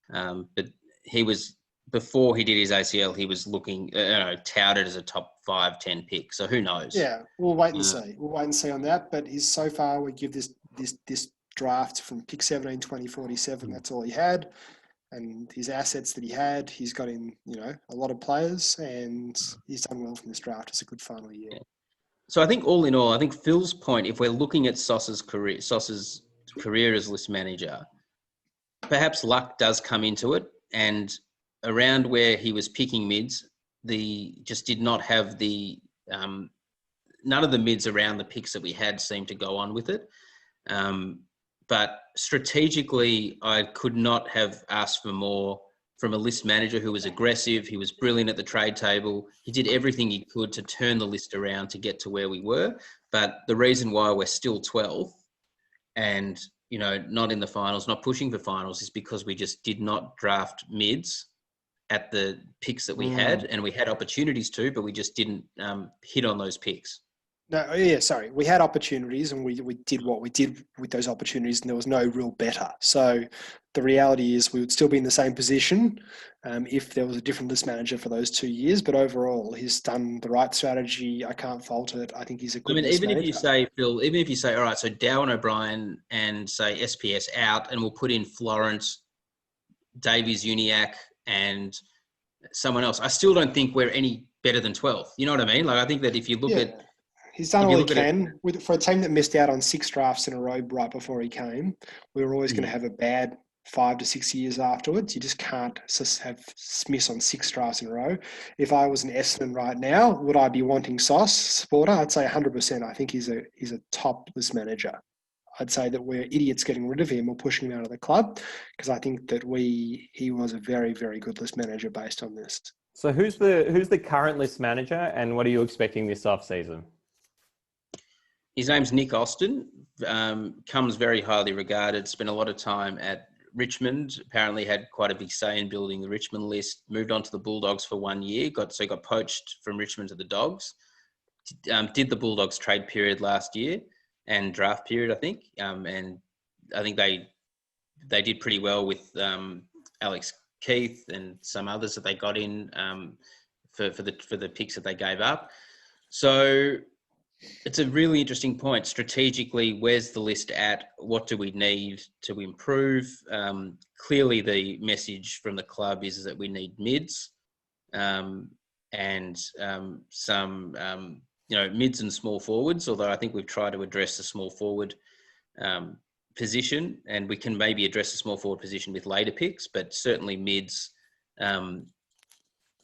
but he was, before he did his ACL, he was looking, touted as a top 5-10 pick. So who knows? Yeah, we'll wait and see. We'll wait and see on that. But so far, we give this draft from pick 17, 20, 47. That's all he had. And his assets that he had, he's got in, a lot of players, and he's done well from this draft. It's a good final year. Yeah. So I think all in all, I think Phil's point, if we're looking at Sauce's career as list manager, perhaps luck does come into it. And around where he was picking mids, just did not have the none of the mids around the picks that we had seemed to go on with it. But strategically, I could not have asked for more from a list manager who was aggressive. He was brilliant at the trade table. He did everything he could to turn the list around to get to where we were. But the reason why we're still 12th and, you know, not in the finals, not pushing for finals, is because we just did not draft mids at the picks that we had, and we had opportunities to, but we just didn't hit on those picks. No, yeah, sorry. We had opportunities and we did what we did with those opportunities, and there was no real better. So the reality is we would still be in the same position if there was a different list manager for those 2 years. But overall, he's done the right strategy. I can't fault it. I think he's a good list manager. If you say, Phil, even if you say, all right, so Darwin O'Brien and say SPS out, and we'll put in Florence, Davies, Uniac, and someone else, I still don't think we're any better than 12th. You know what I mean? Like, I think that if you look at... He's done all he can. For a team that missed out on 6 drafts in a row right before he came, we were always going to have a bad 5 to 6 years afterwards. You just can't just have miss on 6 drafts in a row. If I was an Essendon right now, would I be wanting Sauce supporter? I'd say 100%. I think he's a top list manager. I'd say that we're idiots getting rid of him or pushing him out of the club, because I think that he was a very, very good list manager based on this. So who's the current list manager, and what are you expecting this off-season? His name's Nick Austin, comes very highly regarded, spent a lot of time at Richmond, apparently had quite a big say in building the Richmond list, moved on to the Bulldogs for 1 year, got poached from Richmond to the Dogs, did the Bulldogs trade period last year and draft period, I think. And I think they did pretty well with Alex Keith and some others that they got in for the picks that they gave up. So it's a really interesting point. Strategically, where's the list at? What do we need to improve? Clearly, the message from the club is that we need mids and some, mids and small forwards, although I think we've tried to address the small forward position, and we can maybe address the small forward position with later picks, but certainly mids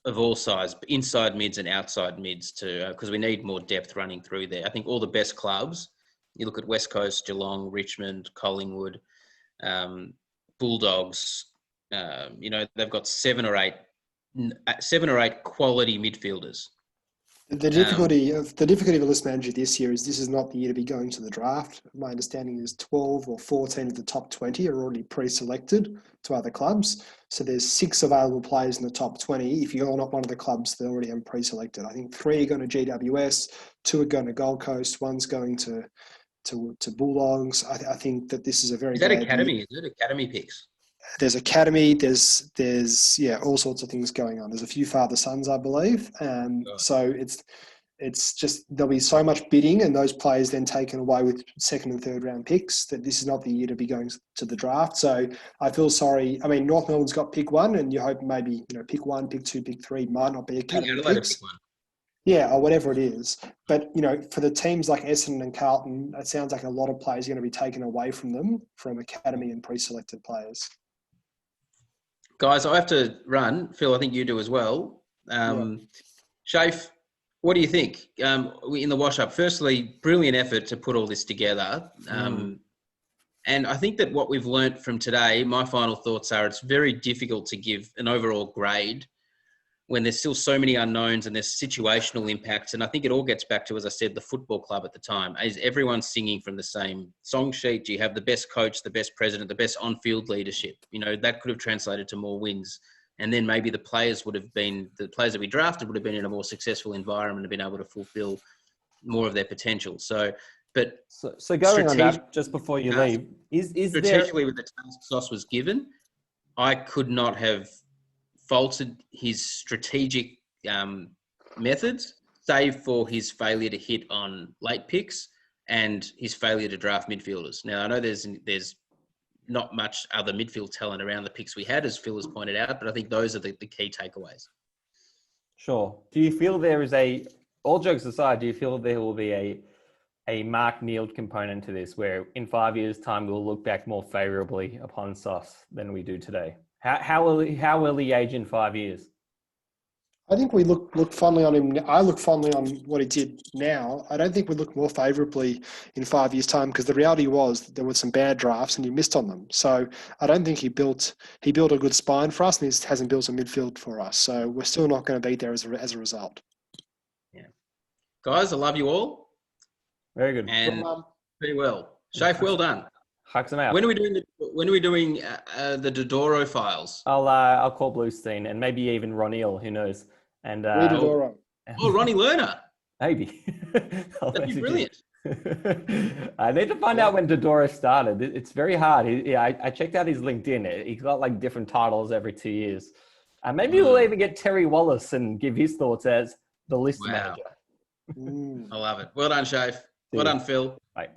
of all sides, inside mids and outside mids too, because we need more depth running through there. I think all the best clubs, you look at West Coast, Geelong, Richmond, Collingwood, Bulldogs, they've got seven or eight quality midfielders. The difficulty of a list manager this year is this is not the year to be going to the draft. My understanding is 12 or 14 of the top 20 are already pre-selected to other clubs. So there's 6 available players in the top 20. If you're not one of the clubs, they already have pre-selected. I think 3 are going to GWS, 2 are going to Gold Coast, 1's going to Bulldogs. I think that this is a very good academy. Is it academy picks? There's academy. There's all sorts of things going on. There's a few father sons, I believe. So it's just there'll be so much bidding, and those players then taken away with 2nd and 3rd round picks, that this is not the year to be going to the draft. So I feel sorry. I mean, North Melbourne's got pick 1, and you hope maybe pick 1, pick 2, pick 3 might not be academy picks. Yeah, or whatever it is. But, for the teams like Essendon and Carlton, it sounds like a lot of players are going to be taken away from them from academy and pre-selected players. Guys, I have to run. Phil, I think you do as well. Shafe, what do you think in the wash-up? Firstly, brilliant effort to put all this together. And I think that what we've learnt from today, my final thoughts are it's very difficult to give an overall grade when there's still so many unknowns and there's situational impacts. And I think it all gets back to, as I said, the football club at the time. Is everyone singing from the same song sheet? Do you have the best coach, the best president, the best on-field leadership? That could have translated to more wins. And then maybe the players that we drafted would have been in a more successful environment and been able to fulfill more of their potential. So going on that, just before you leave, is strategically with the task Sauce was given, I could not have faulted his strategic methods, save for his failure to hit on late picks and his failure to draft midfielders. Now, I know there's not much other midfield talent around the picks we had, as Phil has pointed out, but I think those are the key takeaways. Sure. Do you feel there is all jokes aside, do you feel there will be a Mark Neild component to this, where in 5 years' time we'll look back more favourably upon Sauce than we do today? How will he age in 5 years? I think we look fondly on him. I look fondly on what he did now. I don't think we look more favourably in 5 years' time, because the reality was that there were some bad drafts and he missed on them. So I don't think he built a good spine for us, and he hasn't built a midfield for us. So we're still not going to be there as a result. Yeah, guys, I love you all. Very good. And very well, Shafe. Well done. Hugs him out. When are we doing the Dodoro files? I'll call Bluestein and maybe even Ronil. Who knows? And Dodoro. Ronnie Lerner. Maybe. That'd be brilliant. I need to find out when Dodoro started. It's very hard. I checked out his LinkedIn. He's got like different titles every 2 years. Maybe we'll even get Terry Wallace and give his thoughts as the list manager. I love it. Well done, Shafe. Well done, Phil. Bye.